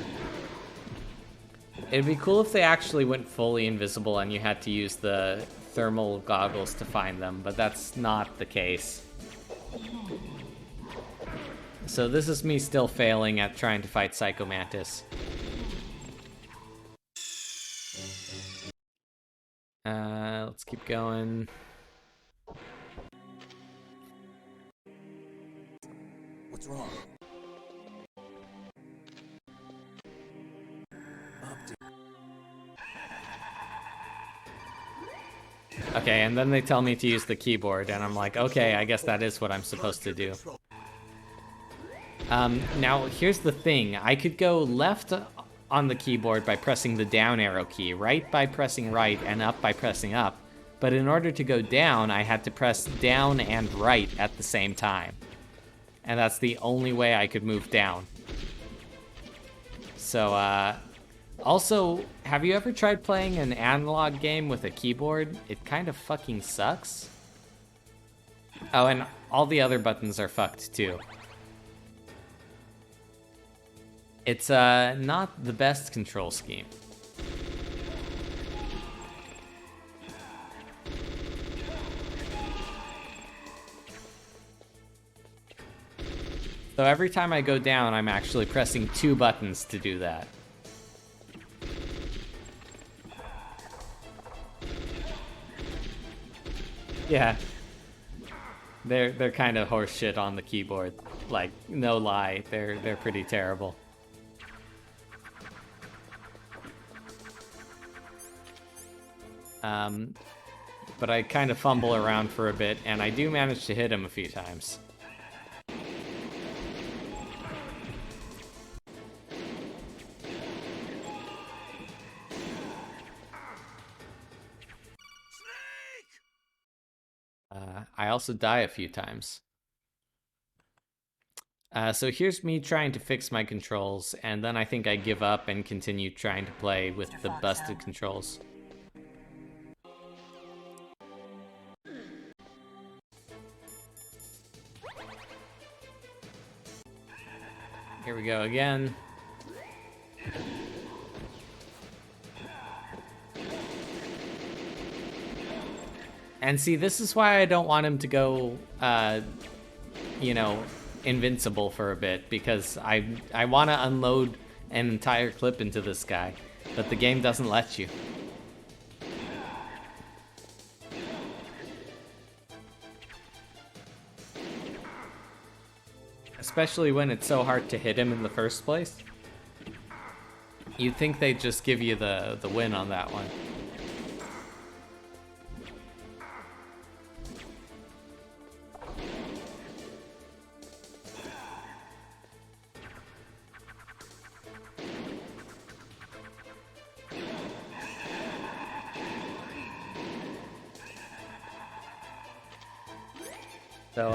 It'd be cool if they actually went fully invisible and you had to use the thermal goggles to find them, but that's not the case. So this is me still failing at trying to fight Psycho Mantis. Let's keep going. What's wrong? Okay, and then they tell me to use the keyboard, and I'm like, okay, I guess that is what I'm supposed to do. Now, here's the thing. I could go left on the keyboard by pressing the down arrow key, right by pressing right, and up by pressing up. But in order to go down, I had to press down and right at the same time. And that's the only way I could move down. So, also, have you ever tried playing an analog game with a keyboard? It kind of fucking sucks. Oh, and all the other buttons are fucked too. It's not the best control scheme. So every time I go down, I'm actually pressing 2 buttons to do that. Yeah. They're kind of horseshit on the keyboard. Like, no lie, they're pretty terrible. But I kind of fumble around for a bit, and I do manage to hit him a few times. I also die a few times. So here's me trying to fix my controls, and then I think I give up and continue trying to play with the busted controls. Here we go again. And see, this is why I don't want him to go, you know, invincible for a bit, because I want to unload an entire clip into this guy, but the game doesn't let you. Especially when it's so hard to hit him in the first place. You'd think they'd just give you the win on that one. So,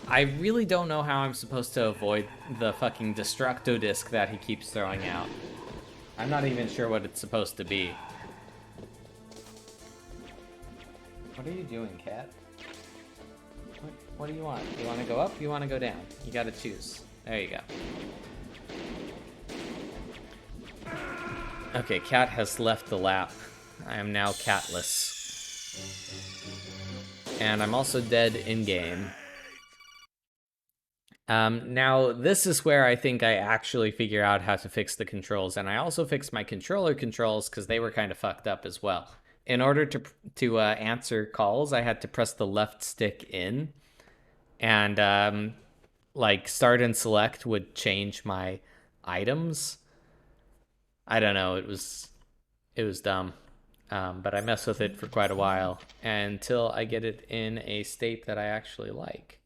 I really don't know how I'm supposed to avoid the fucking Destructo Disc that he keeps throwing out. I'm not even sure what it's supposed to be. What are you doing, cat? What do you want? You want to go up? You want to go down? You gotta choose. There you go. Okay, cat has left the lap. I am now catless. And I'm also dead in-game. Now, this is where I think I actually figure out how to fix the controls, and I also fixed my controller controls because they were kind of fucked up as well. In order to answer calls, I had to press the left stick in, and like start and select would change my items. I don't know, it was dumb. But I messed with it for quite a while until I get it in a state that I actually like.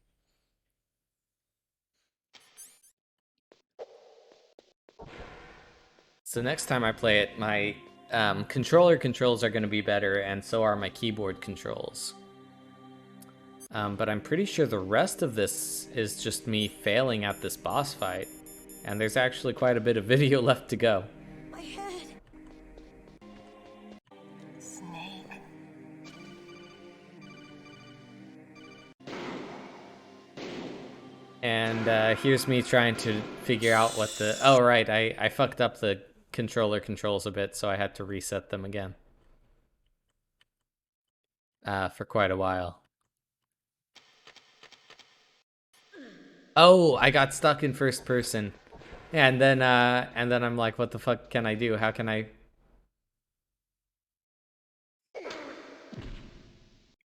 So next time I play it, my controller controls are going to be better, and so are my keyboard controls. But I'm pretty sure the rest of this is just me failing at this boss fight, and there's actually quite a bit of video left to go. My head. Snake. And here's me trying to figure out what the... Oh, right, I fucked up the controller controls a bit, so I had to reset them again. For quite a while. Oh, I got stuck in first person. And then I'm like, what the fuck can I do? How can I...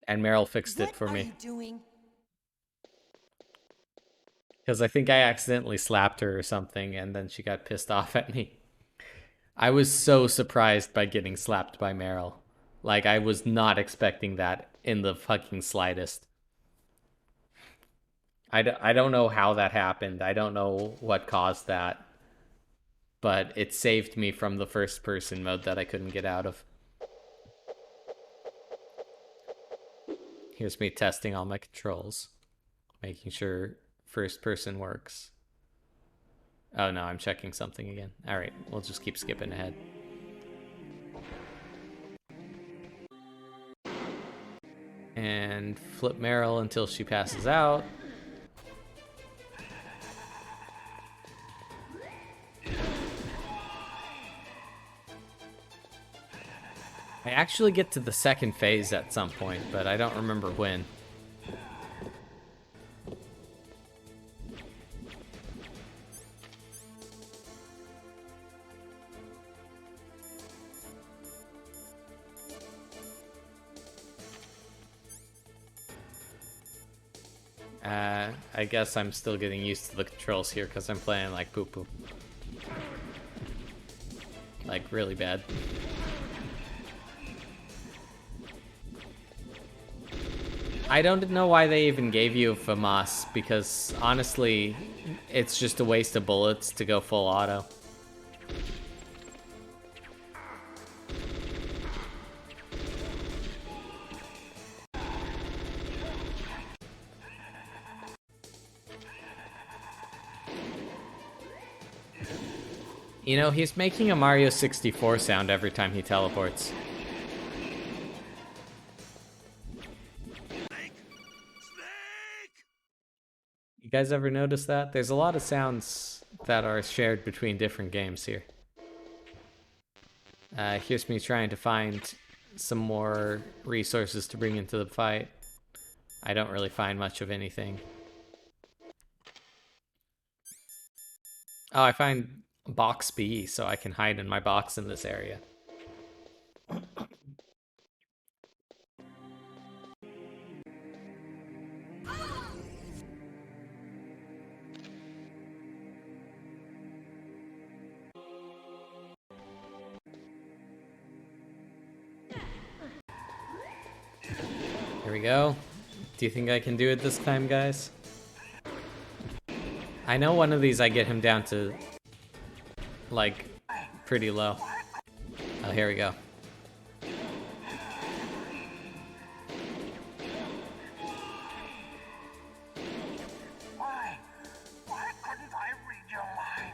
And Meryl fixed it for me. What are you doing? Because I think I accidentally slapped her or something, and then she got pissed off at me. I was so surprised by getting slapped by Meryl. Like, I was not expecting that in the fucking slightest. I don't know how that happened. I don't know what caused that. But it saved me from the first person mode that I couldn't get out of. Here's me testing all my controls. Making sure first person works. Oh no, I'm checking something again. Alright, we'll just keep skipping ahead. And flip Meryl until she passes out. I actually get to the second phase at some point, but I don't remember when. I guess I'm still getting used to the controls here because I'm playing like poo-poo. Like, really bad. I don't know why they even gave you FAMAS, because honestly, it's just a waste of bullets to go full auto. You know, he's making a Mario 64 sound every time he teleports. You guys ever notice that? There's a lot of sounds that are shared between different games here. Here's me trying to find some more resources to bring into the fight. I don't really find much of anything. Oh, I find box B, so I can hide in my box in this area. Here we go. Do you think I can do it this time, guys? I know one of these I get him down to, like, pretty low. Oh, here we go. Why couldn't I read your mind?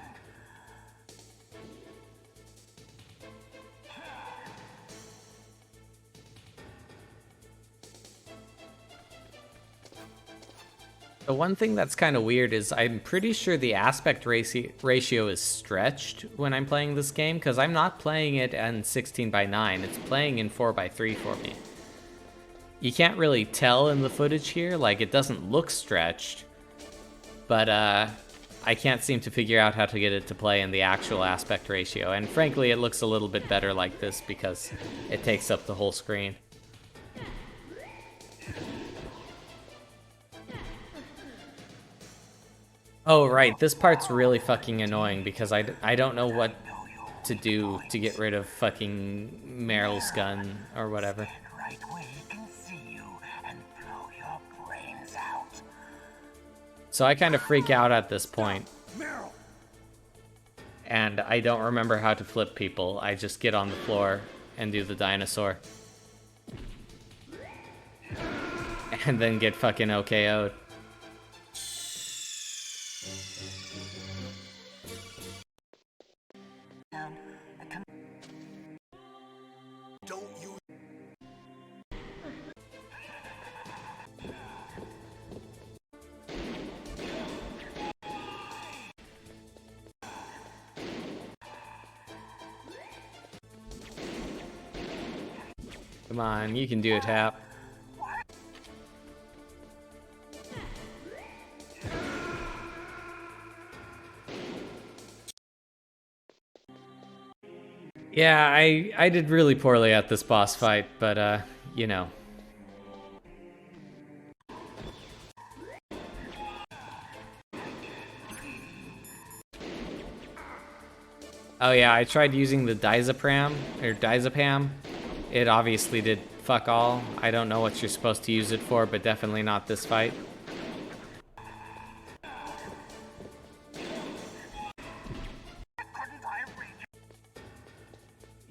The one thing that's kind of weird is I'm pretty sure the aspect ratio is stretched when I'm playing this game, because I'm not playing it in 16:9. It's playing in 4:3 for me. You can't really tell in the footage here, like it doesn't look stretched, but I can't seem to figure out how to get it to play in the actual aspect ratio. And frankly, it looks a little bit better like this because it takes up the whole screen. Oh, right. This part's really fucking annoying because I don't know what to do to get rid of fucking Meryl's gun or whatever. Right where he can see you and blow your brains out. So I kind of freak out at this point. Meryl! And I don't remember how to flip people. I just get on the floor and do the dinosaur. And then get fucking OKO'd. Don't use... Come on, you can do it, Hap. Yeah, I did really poorly at this boss fight, but you know. Oh yeah, I tried using the Diazepam. It obviously did fuck all. I don't know what you're supposed to use it for, but definitely not this fight.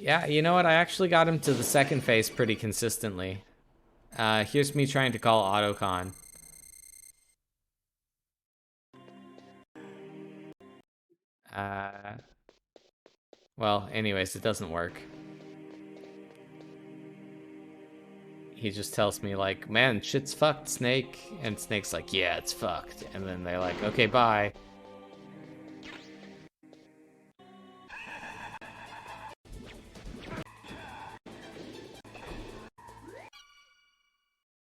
Yeah, you know what? I actually got him to the second phase pretty consistently. Here's me trying to call Autocon. Well, anyways, it doesn't work. He just tells me, like, man, shit's fucked, Snake. And Snake's like, yeah, it's fucked. And then they're like, okay, bye.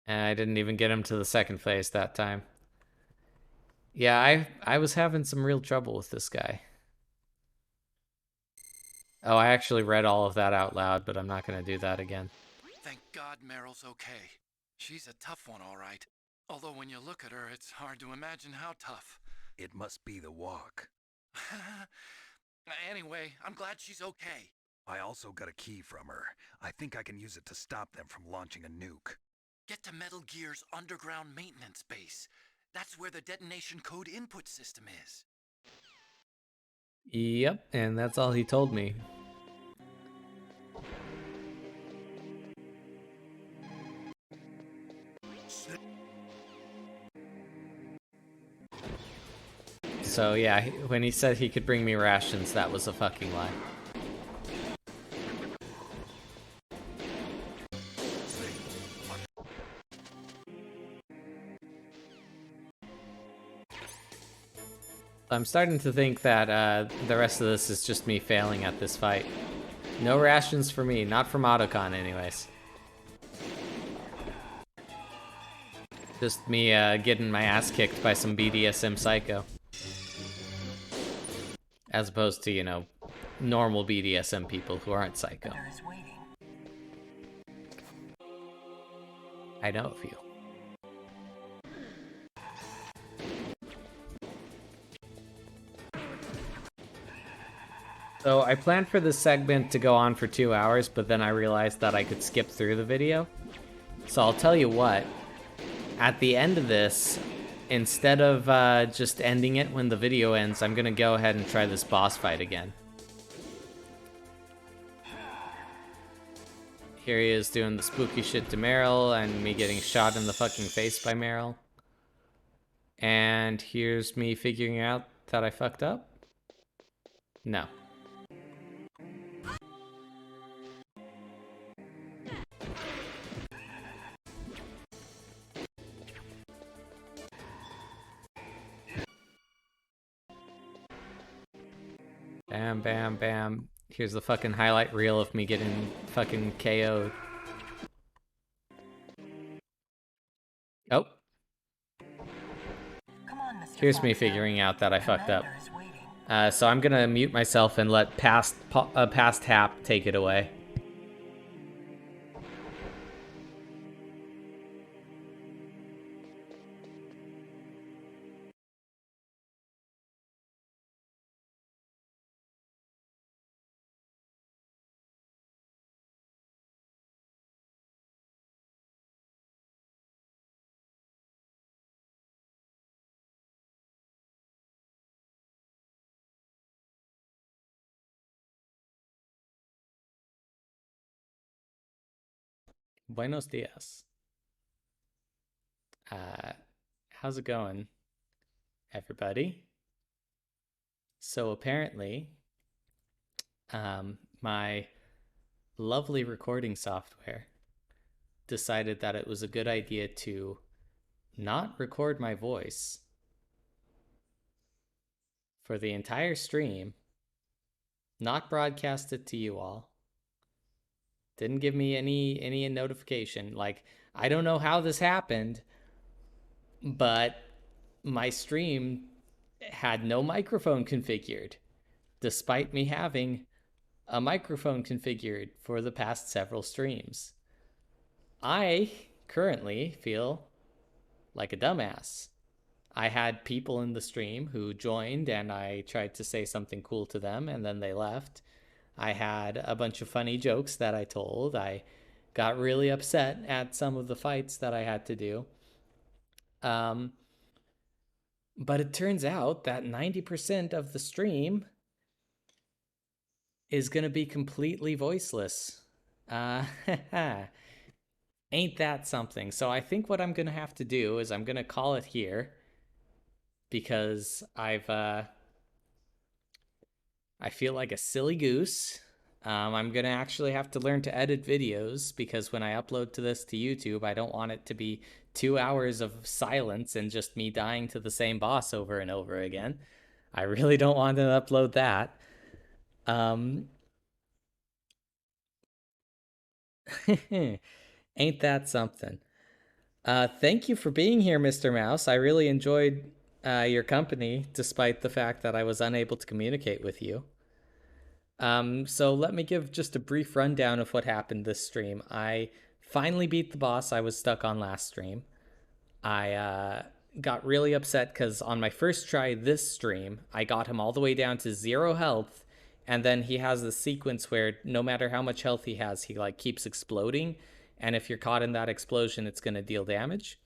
And I didn't even get him to the second phase that time. Yeah, I was having some real trouble with this guy. Oh, I actually read all of that out loud, but I'm not going to do that again. Thank God Meryl's okay. She's a tough one, all right. Although when you look at her, it's hard to imagine how tough. It must be the walk. Anyway, I'm glad she's okay. I also got a key from her. I think I can use it to stop them from launching a nuke. Get to Metal Gear's underground maintenance base. That's where the detonation code input system is. Yep, and that's all he told me. So yeah, when he said he could bring me rations, that was a fucking lie. I'm starting to think that the rest of this is just me failing at this fight. No rations for me, not from Autocon anyways. Just me getting my ass kicked by some BDSM psycho. As opposed to, you know, normal BDSM people who aren't psycho. I know a few. So I planned for this segment to go on for 2 hours, but then I realized that I could skip through the video. So I'll tell you what, at the end of this, instead of just ending it when the video ends, I'm gonna go ahead and try this boss fight again. Here he is doing the spooky shit to Meryl and me getting shot in the fucking face by Meryl. And here's me figuring out that I fucked up. No. Bam, bam, bam. Here's the fucking highlight reel of me getting fucking KO'd. Oh. Here's me figuring out that I fucked up. So I'm gonna mute myself and let past Hap take it away. Buenos dias. How's it going, everybody? So apparently, my lovely recording software decided that it was a good idea to not record my voice for the entire stream, not broadcast it to you all. Didn't give me any notification. Like, I don't know how this happened, but my stream had no microphone configured, despite me having a microphone configured for the past several streams. I currently feel like a dumbass. I had people in the stream who joined and I tried to say something cool to them and then they left. I had a bunch of funny jokes that I told. I got really upset at some of the fights that I had to do. But it turns out that 90% of the stream is going to be completely voiceless. Ain't that something? So I think what I'm going to have to do is I'm going to call it here because I feel like a silly goose. I'm going to actually have to learn to edit videos because when I upload to YouTube, I don't want it to be 2 hours of silence and just me dying to the same boss over and over again. I really don't want to upload that. Ain't that something? Thank you for being here, Mr. Mouse. I really enjoyed your company, despite the fact that I was unable to communicate with you. So let me give just a brief rundown of what happened this stream. I finally beat the boss I was stuck on last stream. I got really upset because on my first try this stream, I got him all the way down to 0 health, and then he has this sequence where no matter how much health he has, he like keeps exploding, and if you're caught in that explosion, it's going to deal damage.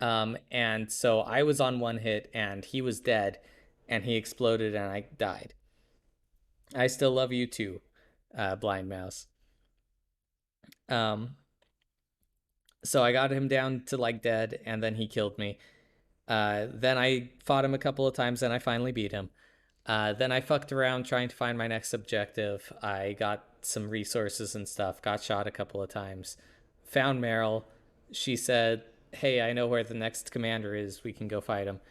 And so I was on 1 hit, and he was dead, and he exploded, and I died. I still love you too, Blind Mouse. So I got him down to like dead, and then he killed me. Then I fought him a couple of times, and I finally beat him. Then I fucked around trying to find my next objective. I got some resources and stuff, got shot a couple of times, found Meryl. She said, hey, I know where the next commander is. We can go fight him.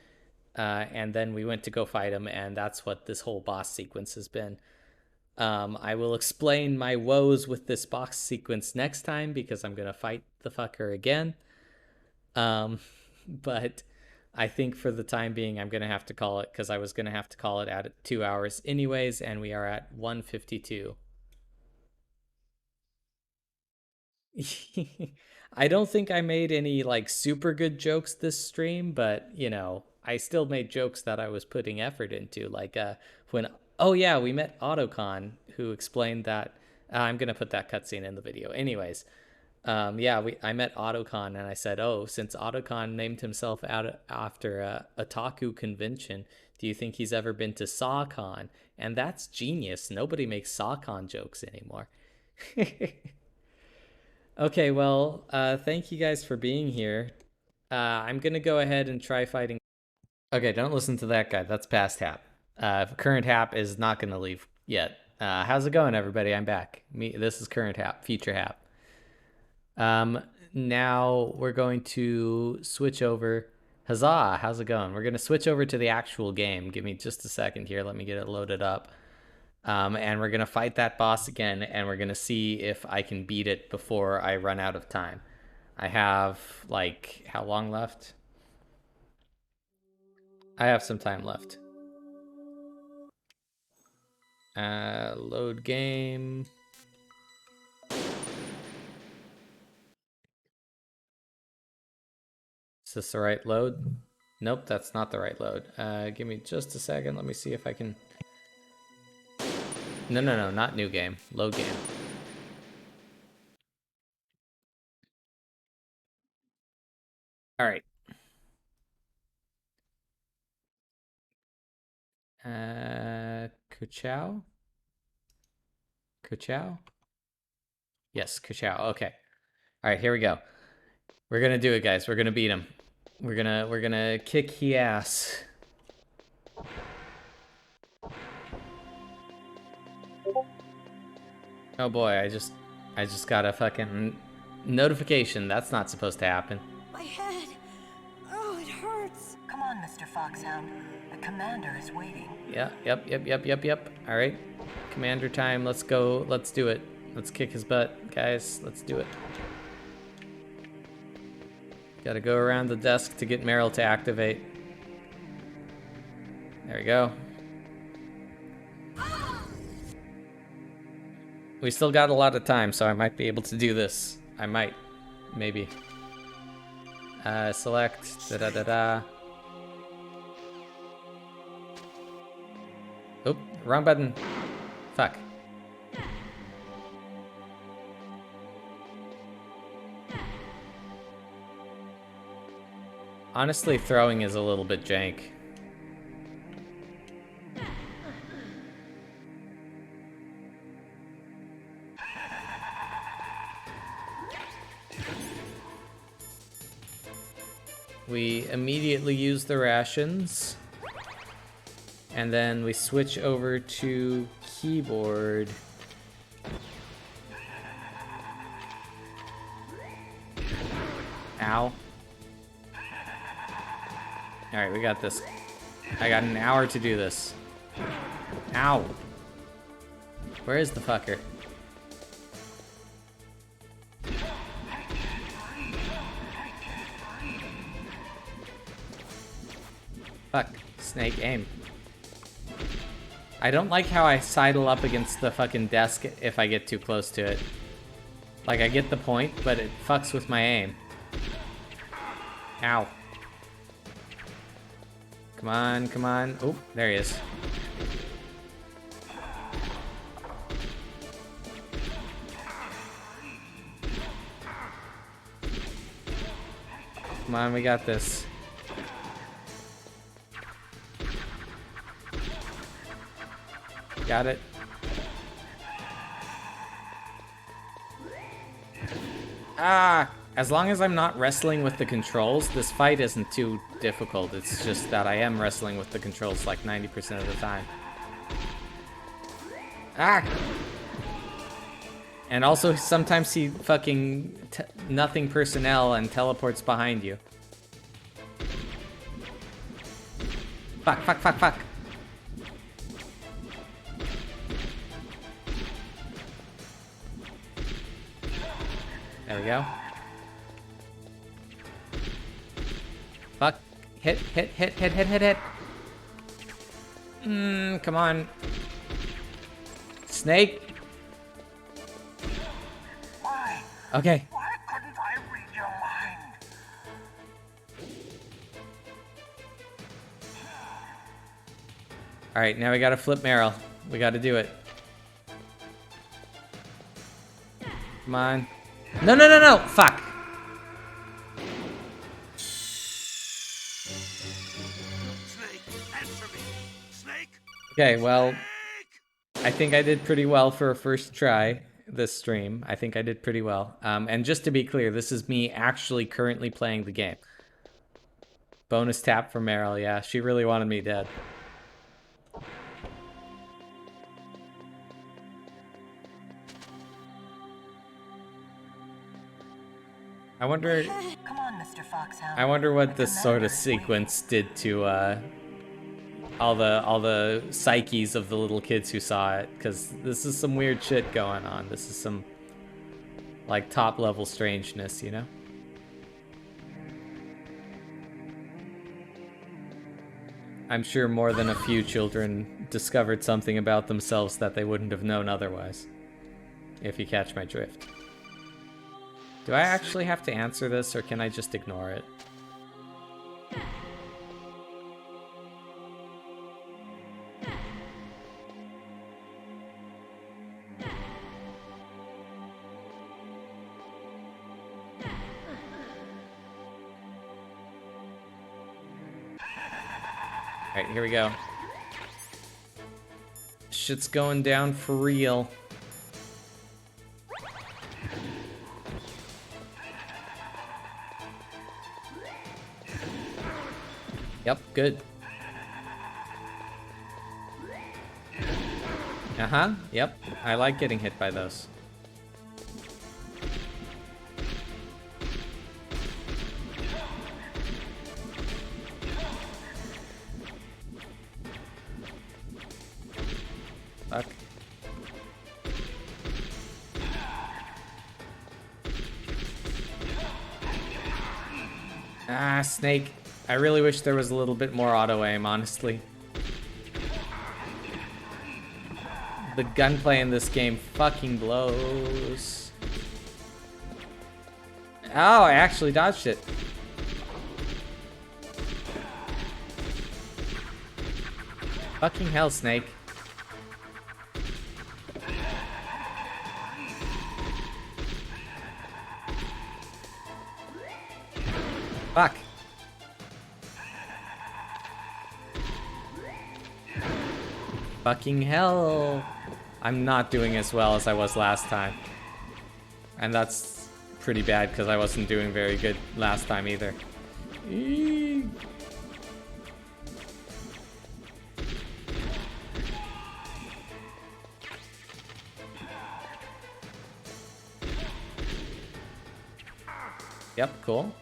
And then we went to go fight him, and that's what this whole boss sequence has been. I will explain my woes with this boss sequence next time because I'm going to fight the fucker again. But I think for the time being, I'm going to have to call it, because I was going to have to call it at 2 hours anyways, and we are at 1:52. I don't think I made any like super good jokes this stream, but you know, I still made jokes that I was putting effort into. Like when oh yeah, we met Autocon, who explained that I'm gonna put that cutscene in the video. Anyways, yeah, I met Autocon and I said, oh, since Autocon named himself after a otaku convention, do you think he's ever been to SawCon? And that's genius. Nobody makes SawCon jokes anymore. Okay, well, thank you guys for being here. I'm gonna go ahead and try fighting. Okay, don't listen to that guy. That's past Hap. Current Hap is not gonna leave yet. How's it going, everybody? I'm back. This is Current Hap, future Hap. Now we're going to switch over. Huzzah! How's it going? We're gonna switch over to the actual game. Give me just a second here. Let me get it loaded up. And we're going to fight that boss again, and we're going to see if I can beat it before I run out of time. I have, like, how long left? I have some time left. Load game. Is this the right load? Nope, that's not the right load. Give me just a second. Let me see if I can... No, not new game. Load game. All right. Kuchao? Kuchao? Yes, Kuchao. Okay. All right, here we go. We're gonna do it, guys. We're gonna beat him. We're gonna kick he ass. Oh boy, I just got a fucking notification. That's not supposed to happen. My head. Oh, it hurts. Come on, Mr. Foxhound. The commander is waiting. Yeah, yep. All right, commander time. Let's go. Let's do it. Let's kick his butt, guys. Let's do it. Gotta go around the desk to get Meryl to activate. There we go. We still got a lot of time, so I might be able to do this. I might. Maybe. Select. Da-da-da-da. Oop, wrong button. Fuck. Honestly, throwing is a little bit jank. We immediately use the rations. And then we switch over to keyboard. Ow. Alright, we got this. I got an hour to do this. Ow. Where is the fucker? Fuck. Snake, aim. I don't like how I sidle up against the fucking desk if I get too close to it. Like, I get the point, but it fucks with my aim. Ow. Come on, come on. Oh, there he is. Come on, we got this. Got it. Ah! As long as I'm not wrestling with the controls, this fight isn't too difficult. It's just that I am wrestling with the controls like 90% of the time. Ah! And also, sometimes he fucking nothing personnel and teleports behind you. Fuck, fuck, fuck, fuck. There we go. Fuck. Hit. Come on. Snake. Why? Okay. Why couldn't I read your mind? Alright, now we gotta flip Meryl. We gotta do it. Come on. No! Fuck! Snake, answer me. Snake? Okay, well, I think I did pretty well for a first try this stream. I think I did pretty well. And just to be clear, this is me actually currently playing the game. Bonus tap for Meryl, yeah. She really wanted me dead. I wonder... Come on, Mr. Foxhound. I wonder what The this sort of commander is waiting. sequence did to all the psyches of the little kids who saw it, because this is some weird shit going on. This is some like top level strangeness, you know? I'm sure more than a few children discovered something about themselves that they wouldn't have known otherwise, if you catch my drift. Do I actually have to answer this, or can I just ignore it? Alright, here we go. Shit's going down for real. Yep, good. Uh-huh, yep. I like getting hit by those. Fuck. Ah, Snake. I really wish there was a little bit more auto-aim, honestly. The gunplay in this game fucking blows. Oh, I actually dodged it. Fucking hell, Snake. Fuck. Fucking hell. I'm not doing as well as I was last time. And that's pretty bad because I wasn't doing very good last time either. Eee. Yep, cool.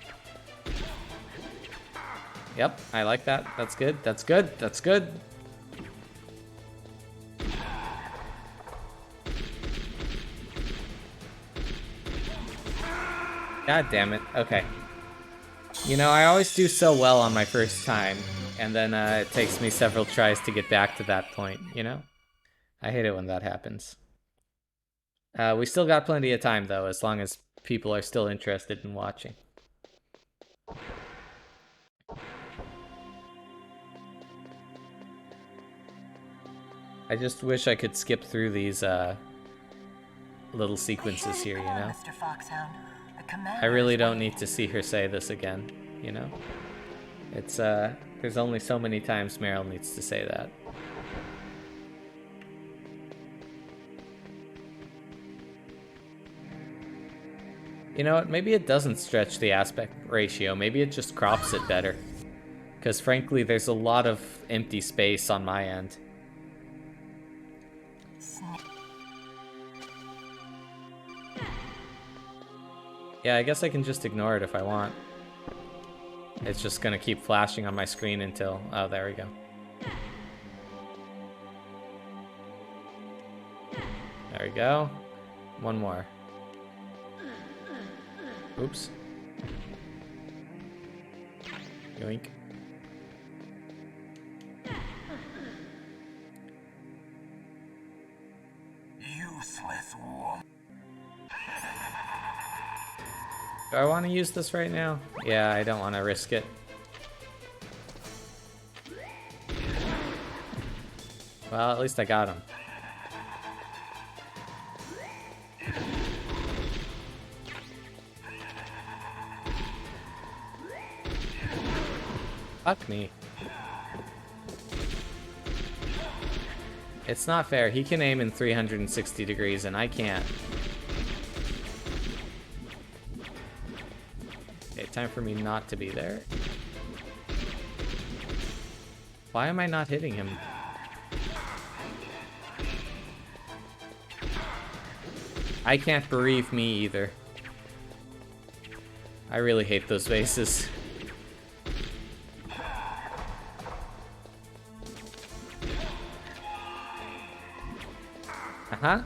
Yep, I like that. That's good. That's good. That's good. God damn it. Okay. You know, I always do so well on my first time, and then it takes me several tries to get back to that point, you know? I hate it when that happens. We still got plenty of time, though, as long as people are still interested in watching. I just wish I could skip through these little sequences here, you Come on, know? Mr. Foxhound. The commander I really is don't waiting. need to see her say this again, you know? It's, there's only so many times Meryl needs to say that. You know what, maybe it doesn't stretch the aspect ratio, maybe it just crops it better. Because frankly, there's a lot of empty space on my end. Yeah, I guess I can just ignore it if I want. It's just gonna keep flashing on my screen until... Oh, there we go. There we go. One more. Oops. Yoink. Useless woman. Do I want to use this right now? Yeah, I don't want to risk it. Well, at least I got him. Fuck me. It's not fair. He can aim in 360 degrees and I can't. Okay, time for me not to be there. Why am I not hitting him? I can't bereave me either. I really hate those vases. Uh-huh.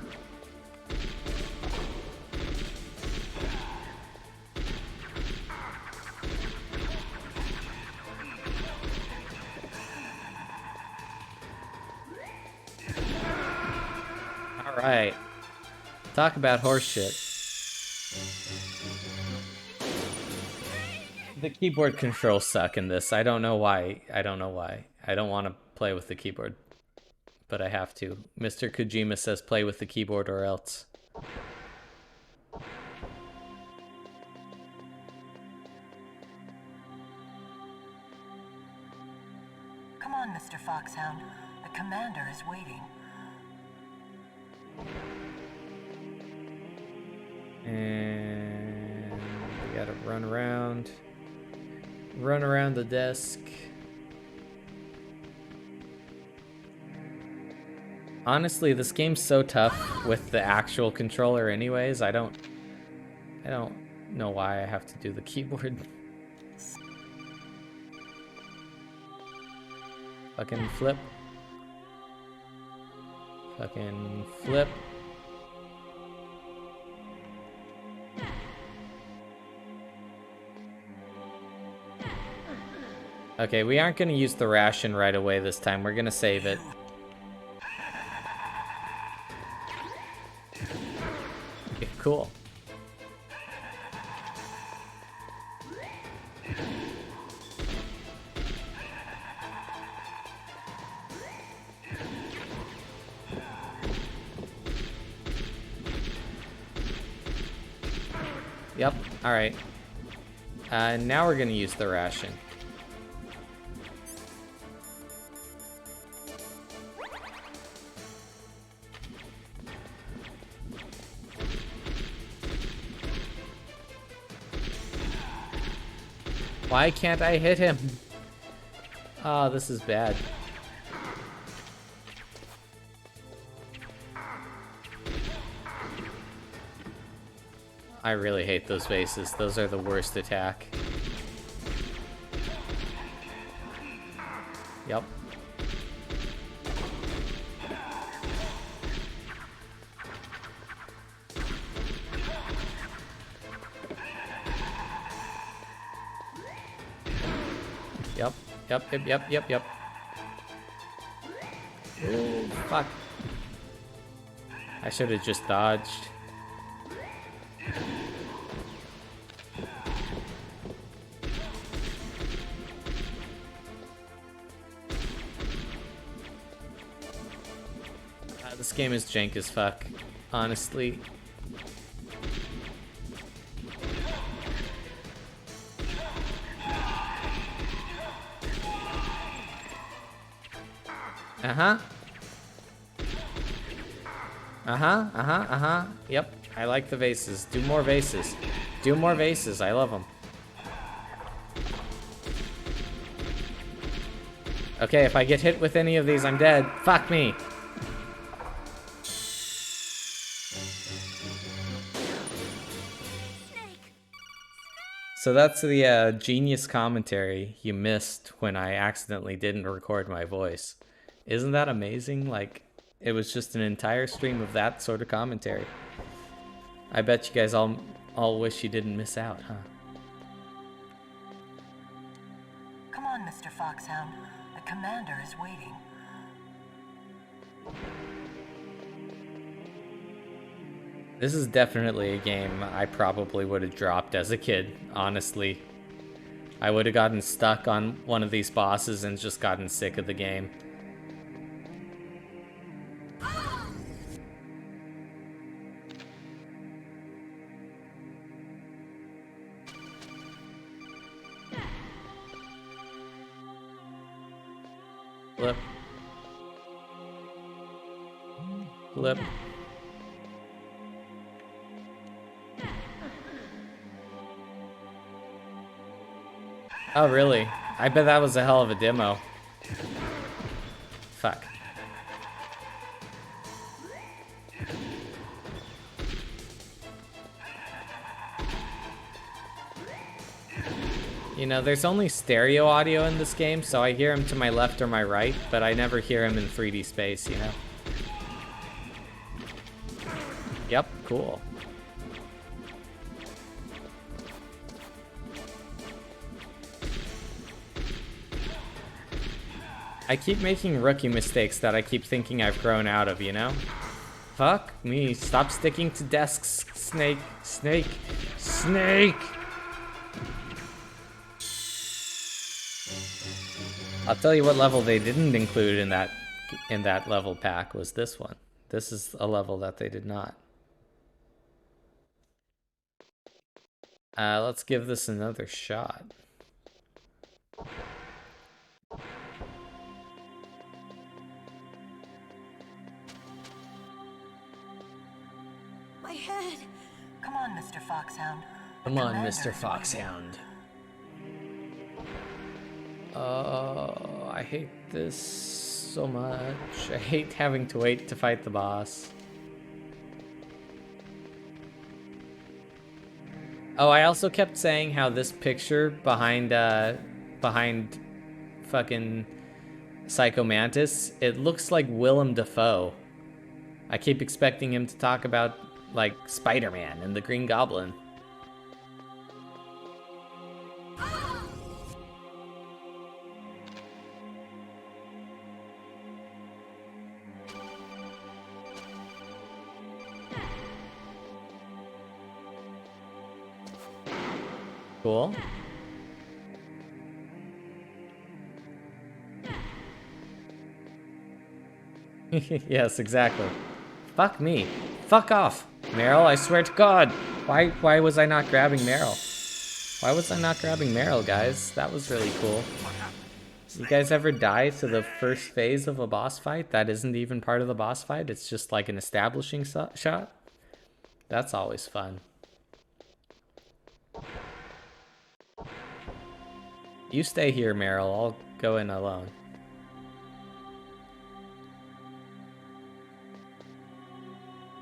All right. Talk about horse shit. The keyboard controls suck in this. I don't know why. I don't know why. I don't want to play with the keyboard, but I have to. Mr. Kojima says play with the keyboard or else. Come on, Mr. Foxhound. The commander is waiting. And we gotta run around the desk. Honestly, this game's so tough with the actual controller anyways. I don't know why I have to do the keyboard. Fucking flip. Fucking flip. Okay, we aren't gonna use the ration right away this time. We're gonna save it. Okay, cool. Yep, alright. Now we're gonna use the ration. Why can't I hit him? Oh, this is bad. I really hate those vases. Those are the worst attack. Yep. Yep. Ooh, fuck. I should have just dodged. This game is jank as fuck, honestly. Yep, I like the vases. Do more vases. Do more vases. I love them. Okay, if I get hit with any of these, I'm dead. Fuck me. So that's the genius commentary you missed when I accidentally didn't record my voice. Isn't that amazing? Like, it was just an entire stream of that sort of commentary. I bet you guys all wish you didn't miss out, huh? Come on, Mr. Foxhound. The commander is waiting. This is definitely a game I probably would have dropped as a kid, honestly. I would have gotten stuck on one of these bosses and just gotten sick of the game. Flip. Flip. Oh, really? I bet that was a hell of a demo. Fuck. You know, there's only stereo audio in this game, so I hear him to my left or my right, but I never hear him in 3D space, you know? Yep, cool. I keep making rookie mistakes that I keep thinking I've grown out of, you know? Fuck me. Stop sticking to desks, Snake. Snake. Snake! I'll tell you what level they didn't include in that level pack was this one. This is a level that they did not. Let's give this another shot. My head! Come on, Mr. Foxhound. Come on, Mr. Foxhound. Oh, I hate this so much. I hate having to wait to fight the boss. Oh, I also kept saying how this picture behind fucking Psycho Mantis, it looks like Willem Dafoe. I keep expecting him to talk about, like, Spider-Man and the Green Goblin. Cool. Yes, exactly. Fuck me. Fuck off, Meryl, I swear to God. Why was I not grabbing Meryl? Why was I not grabbing Meryl, guys? That was really cool. You guys ever die to the first phase of a boss fight that isn't even part of the boss fight? It's just like an establishing shot? That's always fun. You stay here, Meryl. I'll go in alone.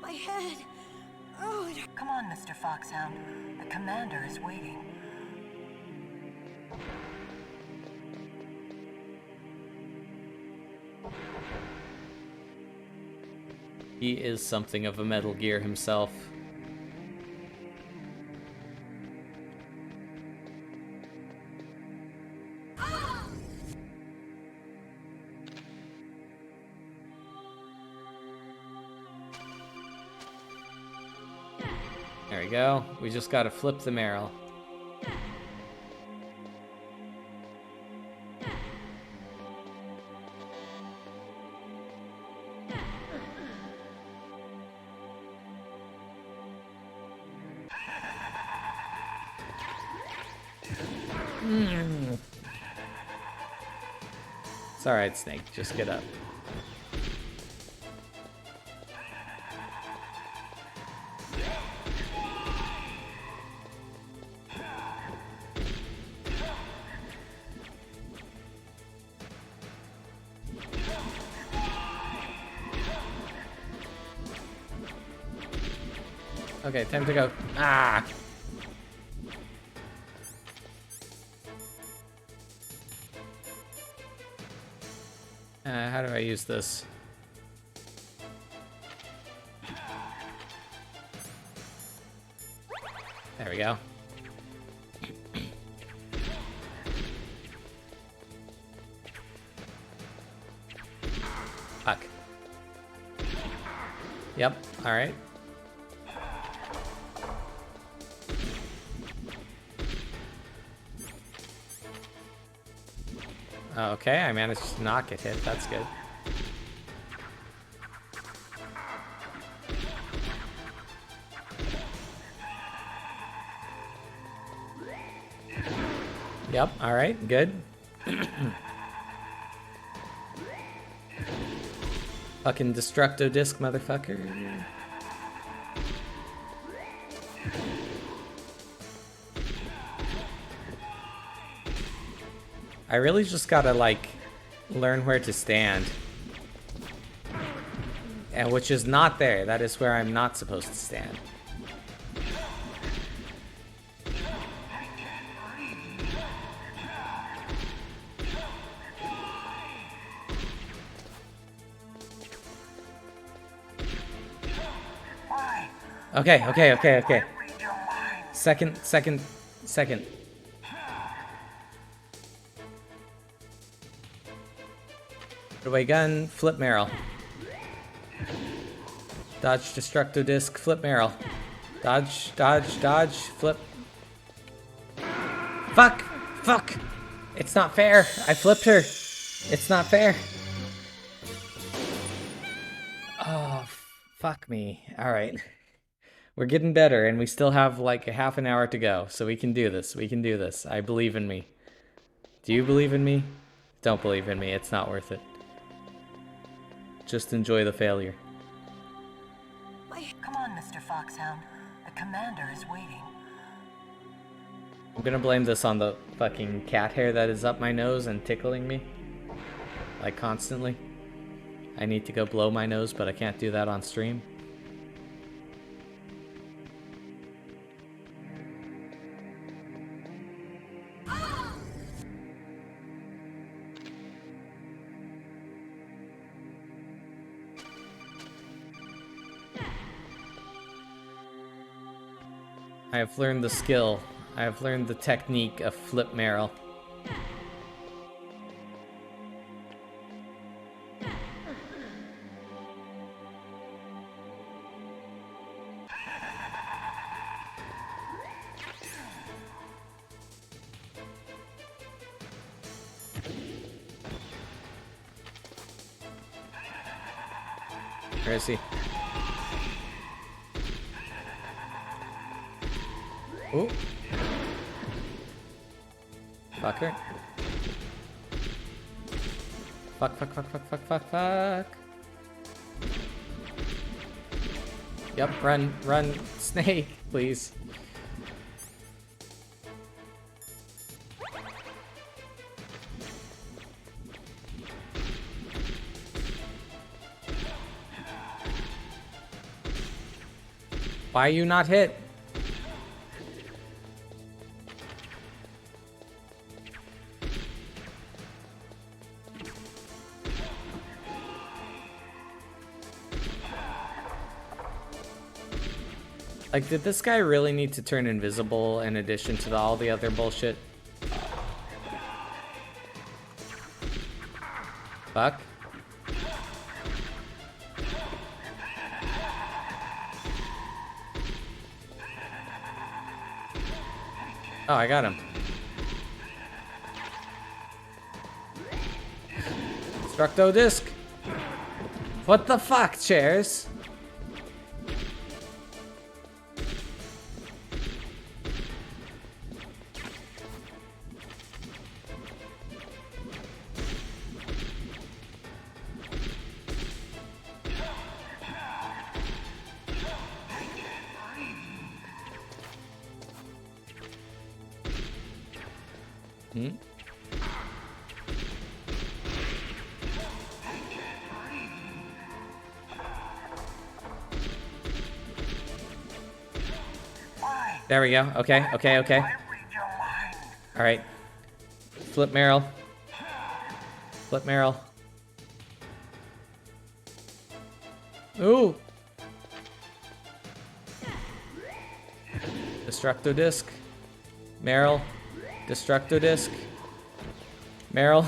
My head! Oh, Come on, Mr. Foxhound. The commander is waiting. He is something of a Metal Gear himself. There we go. We just gotta flip the Meryl. It's alright, Snake. Just get up. Okay, time to go. Ah! How do I use this? There we go. Fuck. Yep, alright. Okay, I managed to not get hit. That's good. Yep, alright, good. Fucking Destructo Disc, motherfucker. I really just gotta, like, learn where to stand. And which is not there. That is where I'm not supposed to stand. Okay. Second. Put away gun, flip barrel. Dodge Destructo Disc, flip barrel. Dodge, flip. Fuck! It's not fair. I flipped her. It's not fair. Oh, fuck me. Alright. We're getting better, and we still have like a half an hour to go, so we can do this. I believe in me. Do you believe in me? Don't believe in me. It's not worth it. Just enjoy the failure. Come on, Mr. Foxhound. The commander is waiting. I'm gonna blame this on the fucking cat hair that is up my nose and tickling me. Like, constantly. I need to go blow my nose, but I can't do that on stream. I have learned the skill. I have learned the technique of flip barrel. Where is he? Ooh. Fucker. Fuck. Yep, run, snake, please. Why are you not hit? Like, did this guy really need to turn invisible in addition to all the other bullshit? Fuck. Oh, I got him. Destructo Disc. What the fuck, chairs? There we go. Okay. Alright. Flip barrel. Ooh! Destructo Disc. Meryl. Destructo Disc. Meryl.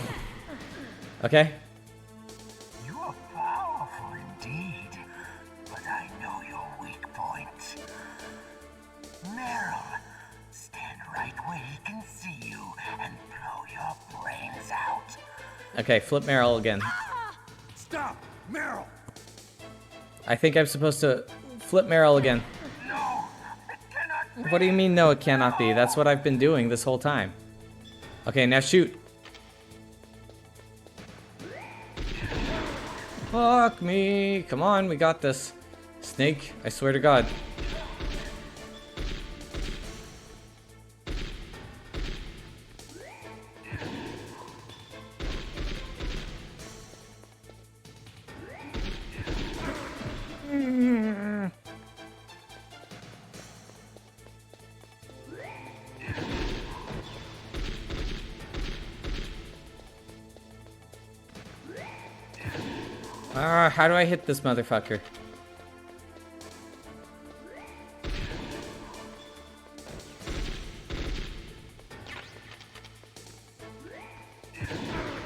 Okay. You apply Okay, flip Meryl again. Stop! Meryl! I think I'm supposed to flip Meryl again. No, it cannot be. What do you mean, no, it cannot be? That's what I've been doing this whole time. Okay, now shoot. Fuck me. Come on, we got this. Snake, I swear to God. How do I hit this motherfucker?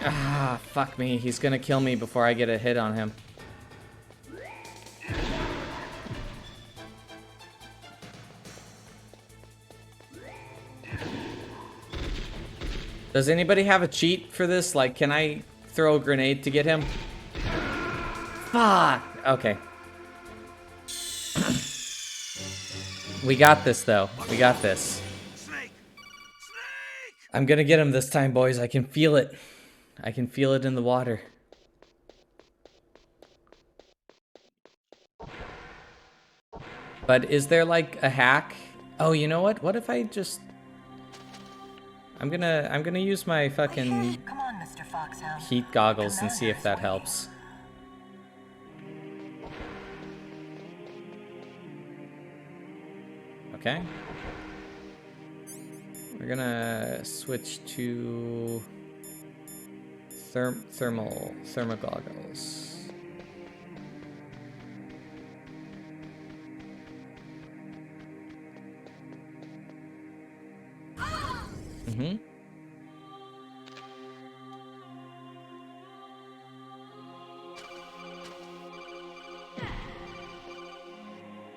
Ah, fuck me. He's gonna kill me before I get a hit on him. Does anybody have a cheat for this? Like, can I throw a grenade to get him? Fuck! Okay. We got this, though. We got this. Snake! Snake! I'm gonna get him this time, boys. I can feel it. I can feel it in the water. But is there, like, a hack? Oh, you know what? What if I just... I'm gonna use my fucking Come on, Mr. Foxhound. heat goggles and see if that helps. Okay. We're gonna switch to thermal goggles. Mm-hmm.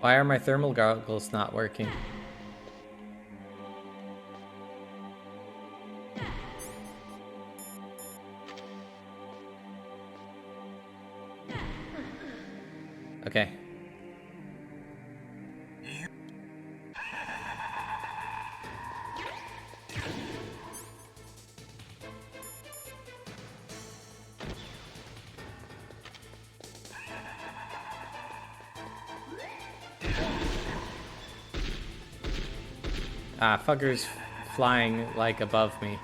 Why are my thermal goggles not working? Okay. Ah, fucker's flying, like, above me.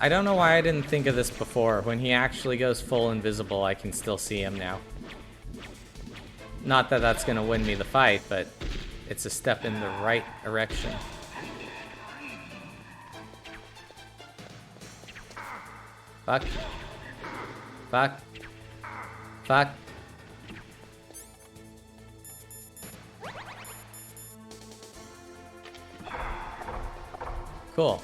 I don't know why I didn't think of this before. When he actually goes full invisible, I can still see him now. Not that that's gonna win me the fight, but it's a step in the right direction. Fuck. Fuck. Fuck. Cool.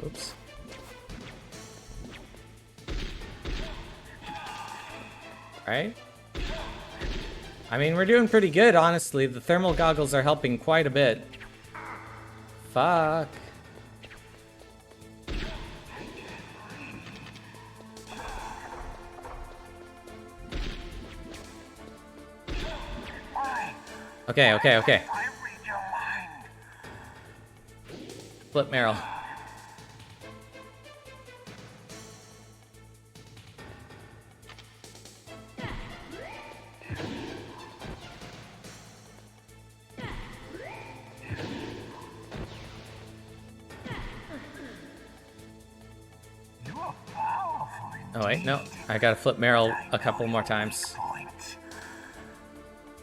Oops. Right? I mean, we're doing pretty good, honestly. The thermal goggles are helping quite a bit. Fuck. Okay, okay, okay. I read your mind. Flip Meryl. Oh wait, no. I gotta flip Meryl a couple more times. Point.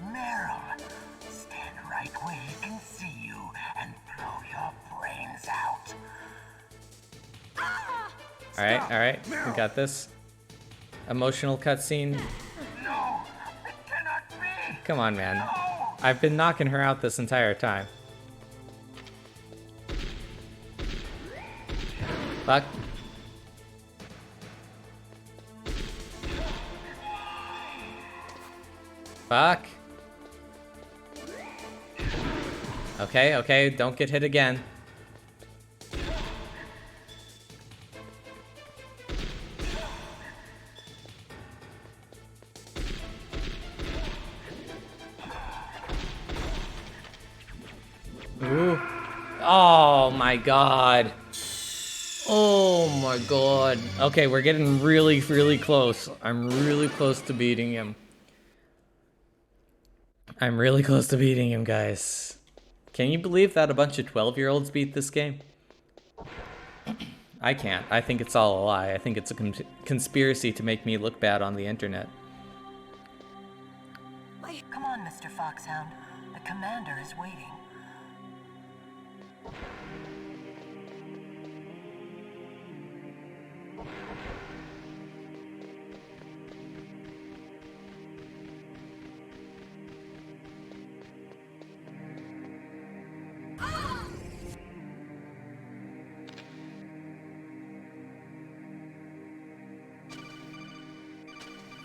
Meryl, stand right where he can see you and blow your brains out. Alright, we got this. Emotional cutscene. No, it cannot be. Come on, man. No. I've been knocking her out this entire time. Fuck. Fuck. Okay, okay, don't get hit again. Ooh. Oh my god. Oh my god. Okay, we're getting really, really close. I'm really close to beating him. I'm really close to beating him, guys. Can you believe that a bunch of 12-year-olds beat this game? I can't. I think it's all a lie. I think it's a conspiracy to make me look bad on the internet. Come on, Mr. Foxhound. The commander is waiting.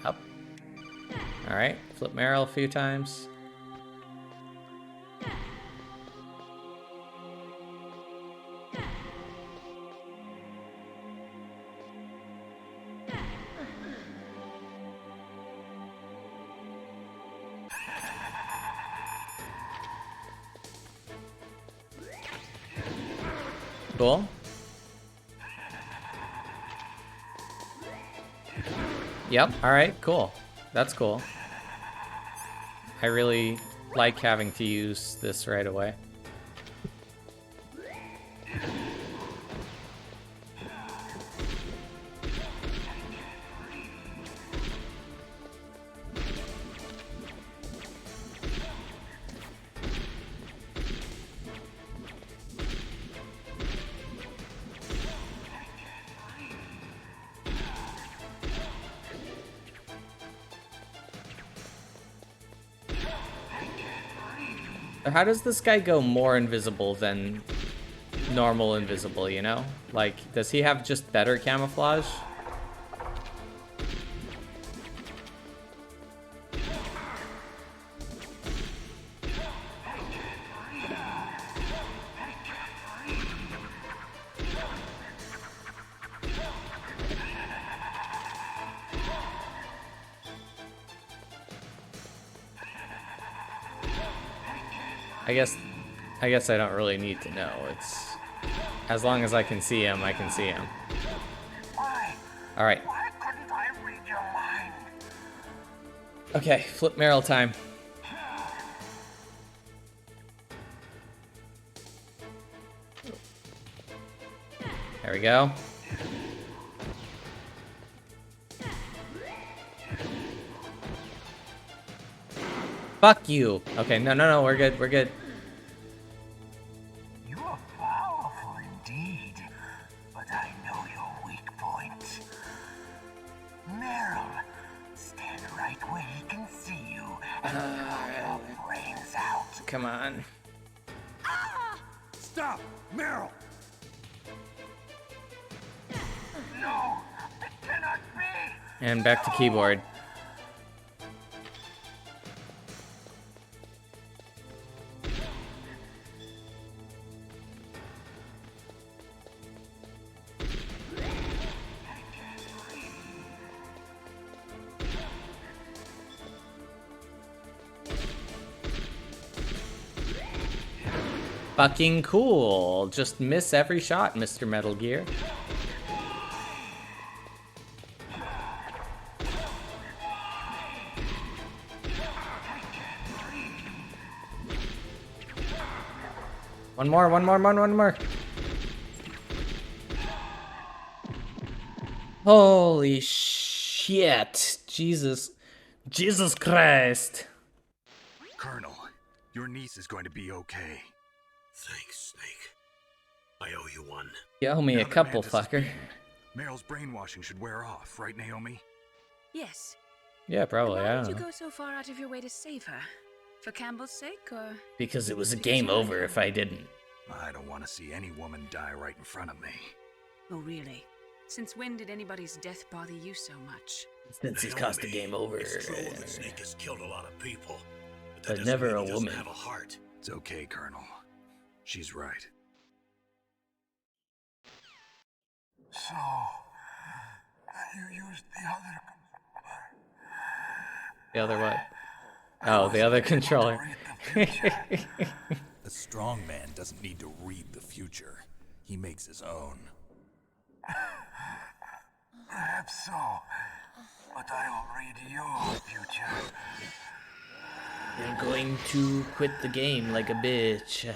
Up. Alright, flip Meryl a few times. Cool. Yep, alright, cool. That's cool. I really like having to use this right away. How does this guy go more invisible than normal invisible, you know? Like, does he have just better camouflage? I guess I don't really need to know. It's as long as I can see him, I can see him. All right. Why couldn't I read your mind? Okay, flip Meryl time. There we go. Fuck you. Okay, no, we're good, we're good. You are powerful indeed, but I know your weak point. Meryl, stand right where he can see you and blow your brains out. Come on. Stop! Meryl! No, it cannot be. And back to keyboard. Fucking cool. Just miss every shot, Mr. Metal Gear. One more. Holy shit. Jesus Christ. Colonel, your niece is going to be okay. Thanks, Snake. I owe you one. You owe me Now a that couple, Mantis is fucker. beaten, Meryl's brainwashing should wear off, right, Naomi? Yes. Yeah, probably. Why I did don't you know. go so far out of your way to save her? For Campbell's sake, or Because it was a because game you like over her? if I didn't. I don't want to see any woman die right in front of me. Oh, really? Since when did anybody's death bother you so much? Since he's caused the game over. It's true that Snake has killed a lot of people, but that But doesn't never mean a he doesn't woman. have a heart. It's okay, Colonel. She's right. So, you used the other. The other what? Oh, the other controller. Read the future. A strong man doesn't need to read the future. He makes his own. Perhaps so, but I'll read your future. You're going to quit the game like a bitch. To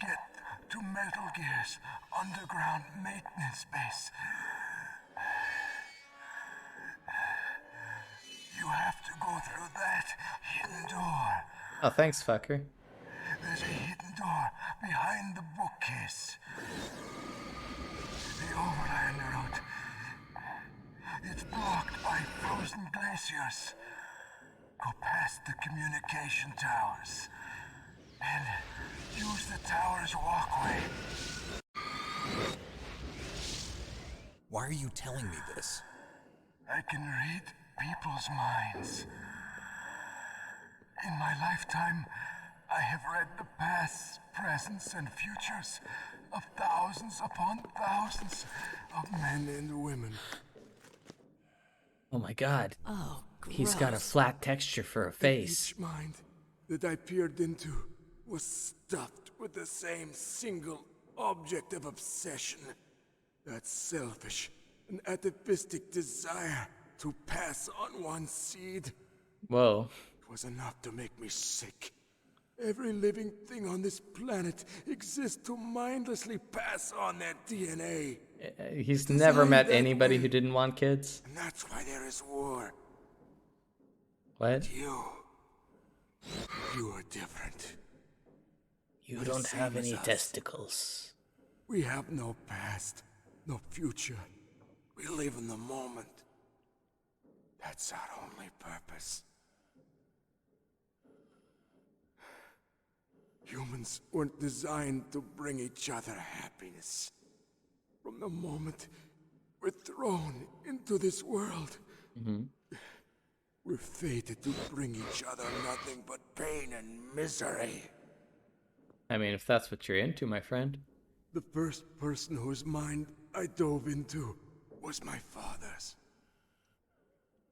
get to Metal Gear's underground maintenance base, you have to go through that hidden door. Oh, thanks, fucker. There's a hidden door behind the bookcase. The overland route. It's blocked by frozen glaciers. Go past the communication towers and use the tower's walkway. Why are you telling me this? I can read people's minds. In my lifetime, I have read the pasts, presents, and futures of thousands upon thousands of men and women. Oh my god. Oh, gross. He's got a flat texture for a face. Each mind that I peered into was stuffed with the same single object of obsession. That selfish and atavistic desire to pass on one seed. Whoa. It was enough to make me sick. Every living thing on this planet exists to mindlessly pass on their DNA. He's never Designed met that anybody way. who didn't want kids. And that's why there is war. What? You are different. You You're don't the have same as any us. testicles. We have no past, no future. We live in the moment. That's our only purpose. Humans weren't designed to bring each other happiness. From the moment we're thrown into this world, we're fated to bring each other nothing but pain and misery. I mean, if that's what you're into, my friend. The first person whose mind I dove into was my father's.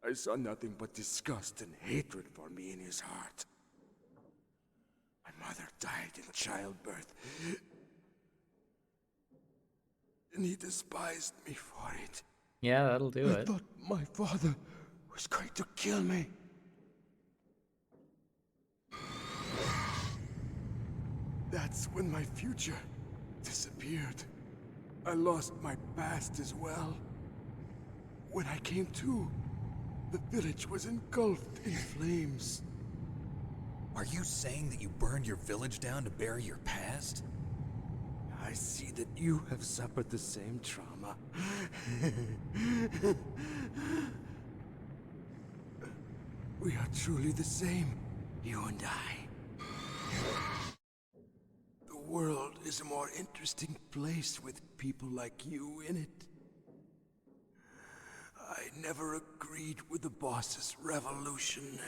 I saw nothing but disgust and hatred for me in his heart. My mother died in childbirth, and he despised me for it. Yeah, that'll do I it. thought my father was going to kill me. That's when my future disappeared. I lost my past as well. When I came to, the village was engulfed in flames. Are you saying that you burned your village down to bury your past? I see that you have suffered the same trauma. We are truly the same, you and I. The world is a more interesting place with people like you in it. I never agreed with the boss's revolution.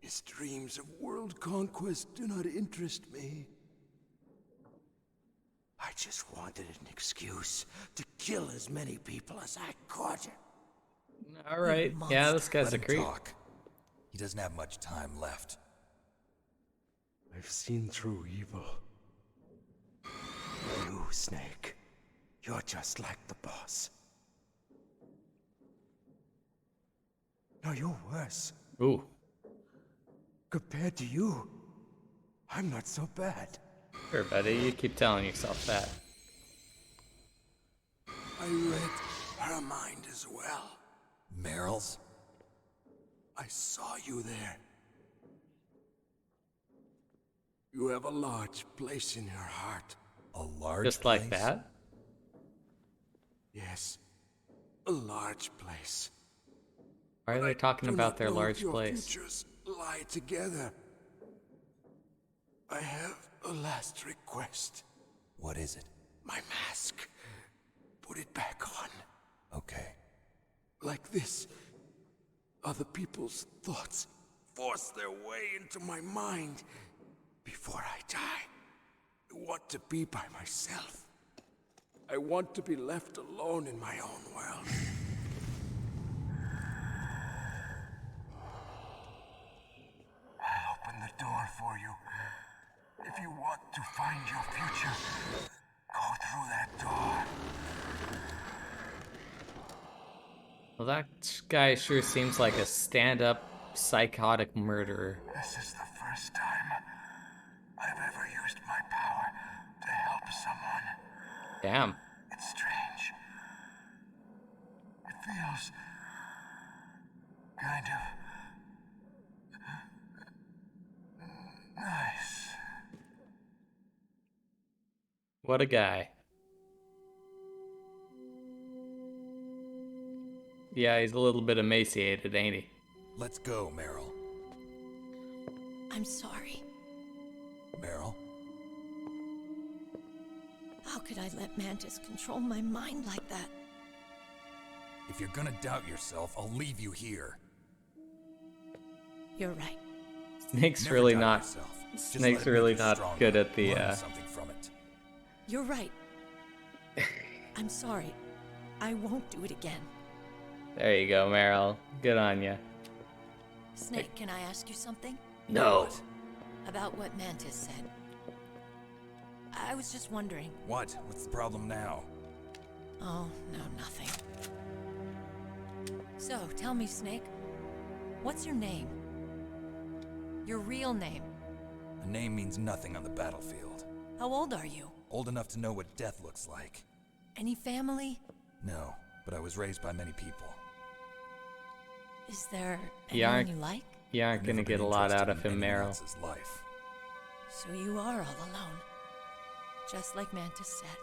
His dreams of world conquest do not interest me. I just wanted an excuse to kill as many people as I could. All right. Yeah, this guy's Let a him creep. talk. He doesn't have much time left. I've seen true evil. You, Snake, you're just like the boss. No, you're worse. Ooh. Compared to you, I'm not so bad. Sure, buddy. You keep telling yourself that. I read her mind as well. Meryl's? I saw you there. You have a large place in her heart. A large Just place? like that? Yes, a large place. Why are they talking Do about not their know if large your place? futures lie together. I have a last request. What is it? My mask. Put it back on. Okay. Like this, other people's thoughts force their way into my mind. Before I die, I want to be by myself. I want to be left alone in my own world. I'll open the door for you. If you want to find your future, go through that door. Well, that guy sure seems like a stand-up psychotic murderer. This is the first time I've ever used my power to help someone. Damn. It's strange. It feels kind of nice. What a guy. Yeah, he's a little bit emaciated, ain't he? Let's go, Meryl. I'm sorry. Meryl? How could I let Mantis control my mind like that? If you're gonna doubt yourself, I'll leave you here. You're right. Snake's Never really doubt not. yourself. Just Snake's let it really make you not stronger. good at the. Learn something from it. You're right. I'm sorry. I won't do it again. There you go, Meryl. Good on ya. Snake, can I ask you something? No. About what Mantis said. I was just wondering. What? What's the problem now? Oh, no, nothing. So, tell me, Snake. What's your name? Your real name? A name means nothing on the battlefield. How old are you? Old enough to know what death looks like. Any family? No, but I was raised by many people. Is there You anyone aren't, you like? you aren't I've gonna never get a been lot out interested of in him, anyone Meryl. else's life. So you are all alone. Just like Mantis said.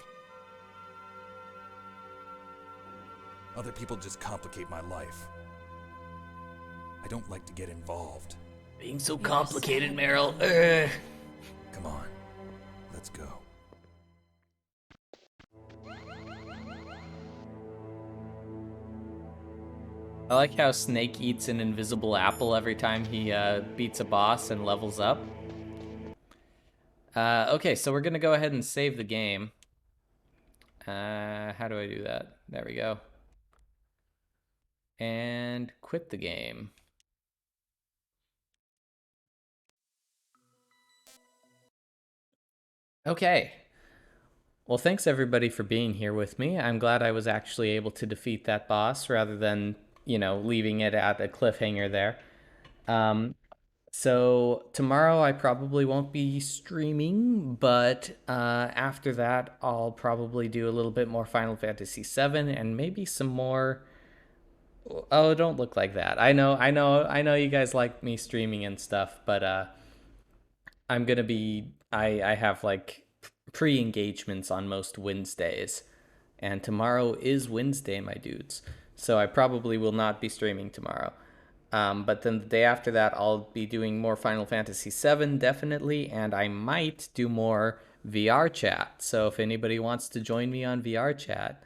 Other people just complicate my life. I don't like to get involved. Being so You're complicated, sad. Meryl. Ugh. Come on, let's go. I like how Snake eats an invisible apple every time he beats a boss and levels up. Okay, so we're gonna go ahead and save the game. How do I do that? There we go. And quit the game. Okay. Well, thanks everybody for being here with me. I'm glad I was actually able to defeat that boss rather than, leaving it at a cliffhanger there. So tomorrow I probably won't be streaming, but after that I'll probably do a little bit more Final Fantasy VII and maybe some more. Oh, don't look like that. I know you guys like me streaming and stuff, but I'm gonna be. I have like pre-engagements on most Wednesdays, and tomorrow is Wednesday, my dudes. So I probably will not be streaming tomorrow. But then the day after that, I'll be doing more Final Fantasy VII, definitely, and I might do more VR chat. So if anybody wants to join me on VR chat,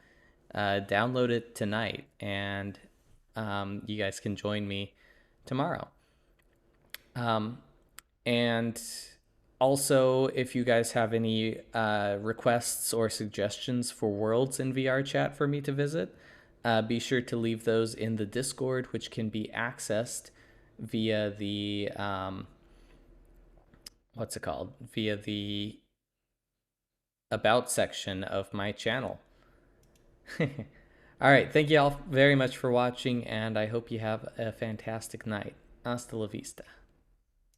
download it tonight, and you guys can join me tomorrow. And also, if you guys have any requests or suggestions for worlds in VR chat for me to visit, be sure to leave those in the Discord, which can be accessed via the via the About section of my channel. All right, thank you all very much for watching, and I hope you have a fantastic night. Hasta la vista.